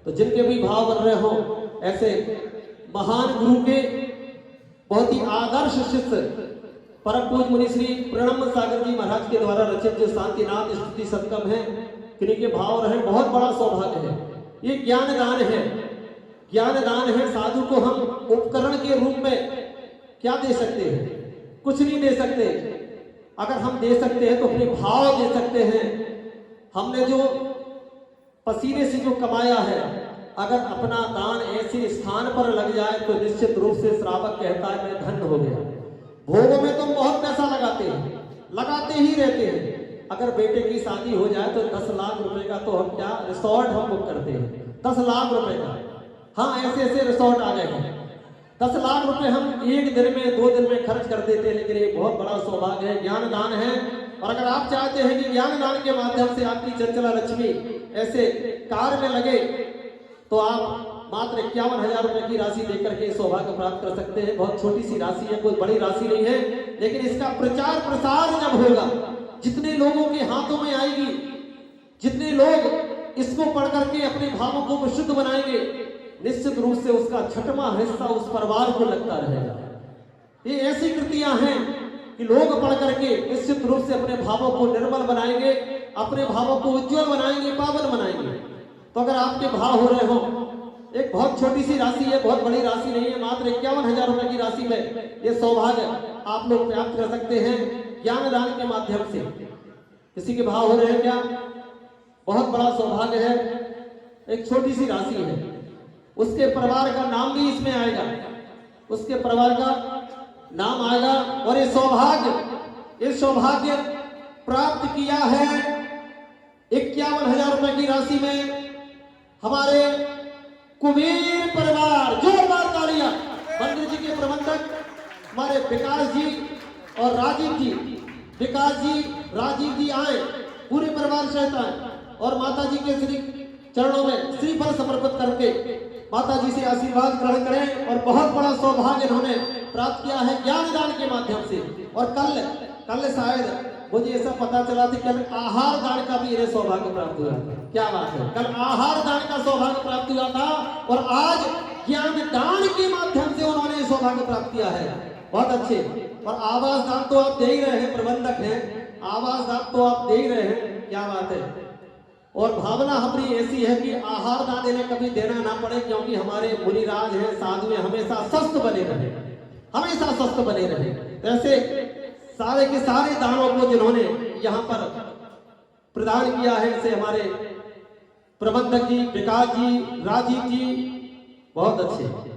तो जिनके भी भाव बन रहे हो, ऐसे महान गुरु के बहुत ही आदर्श शिष्य परम पूज्य मुनि श्री प्रणव सागर जी महाराज के द्वारा रचित जो शांतिनाथ स्तुति शतकम है, किन्हीं के भाव रहे, बहुत बड़ा सौभाग्य है। ये ज्ञान दान है, ज्ञान दान है। साधु को हम उपकरण के रूप में क्या दे सकते हैं? कुछ नहीं दे सकते। अगर हम दे सकते हैं तो अपने भाव दे सकते हैं। हमने जो पसीने से जो कमाया है, अगर अपना दान ऐसे स्थान पर लग जाए तो निश्चित रूप से श्रावक कहता है मैं धन्य हो गया। भोगों में तुम बहुत पैसा लगाते हैं, लगाते ही रहते हैं। अगर बेटे की शादी हो जाए तो 10 लाख रुपए का तो हम क्या रिसोर्ट हम बुक करते हैं, 10 लाख रुपए का। हाँ, ऐसे ऐसे रिसोर्ट आ गए हैं। 10 लाख रुपए हम एक दिन में, 2 दिन में खर्च कर देते हैं। लेकिन ये बहुत बड़ा सौभाग्य है, ज्ञान दान है। और अगर आप चाहते हैं कि ज्ञान दान के माध्यम से आपकी चंचला लक्ष्मी ऐसे कार्य में लगे, तो आप मात्र 51,000 रुपए की राशि देकर के सौभाग्य प्राप्त कर सकते हैं। बहुत छोटी सी राशि है, कोई बड़ी राशि नहीं है, लेकिन इसका प्रचार प्रसार जब होगा, जितने लोगों के हाथों में आएगी, जितने लोग इसको पढ़ करके अपने भावों को विशुद्ध बनाएंगे, निश्चित रूप से उसका 6वां हिस्सा उस परिवार को लगता रहेगा। ये ऐसी कृतियां हैं कि लोग पढ़ करके निश्चित रूप से अपने भावों को निर्मल बनाएंगे, अपने भावों को उज्जवल बनाएंगे, पावन बनाएंगे। तो अगर आपके भाव हो रहे हो, एक बहुत छोटी सी राशि है, बहुत बड़ी राशि नहीं है, मात्र 51,000 रुपए की राशि में ये सौभाग्य आप लोग प्राप्त कर सकते हैं ज्ञान दान के माध्यम से। किसी के भाव हो रहे हैं क्या? बहुत बड़ा सौभाग्य है। एक छोटी सी राशि है, उसके परिवार का नाम भी इसमें आएगा, उसके परिवार का नाम आएगा। और ये सौभाग्य प्राप्त किया है 51,000 रुपए की राशि में हमारे कुबेर परिवार। जोरदार तालियां मंदिर जी के प्रबंधक हमारे विकास जी और राजीव जी। विकास जी, राजीव जी आए, पूरे परिवार सहित आए और माता जी के श्री चरणों में श्रीफल समर्पित करके माता जी से आशीर्वाद ग्रहण करें। और बहुत बड़ा सौभाग्य इन्होंने प्राप्त किया है ज्ञान दान के माध्यम से। और कल शायद मुझे ऐसा पता चला था कि कल आहार दान का भी इन्हें सौभाग्य प्राप्त हुआ था। क्या बात है, कल आहार दान का सौभाग्य प्राप्त हुआ था और आज ज्ञान दान के माध्यम से उन्होंने सौभाग्य प्राप्त किया है। बहुत अच्छे। और आवास दान तो आप दे ही रहे हैं, प्रबंधक हैं, आवास दान तो आप दे ही रहे हैं। क्या बात है। और भावना हमारी ऐसी है कि आहार दान इन्हें कभी देना ना पड़े, क्योंकि हमारे मुनिराज हैं, साधु हमेशा स्वस्थ बने रहे, हमेशा स्वस्थ बने रहे। ऐसे सारे के सारे दानों को जिन्होंने यहाँ पर प्रदान किया है, ऐसे हमारे प्रबंधक जी, विकास जी, राजीव जी, बहुत अच्छे।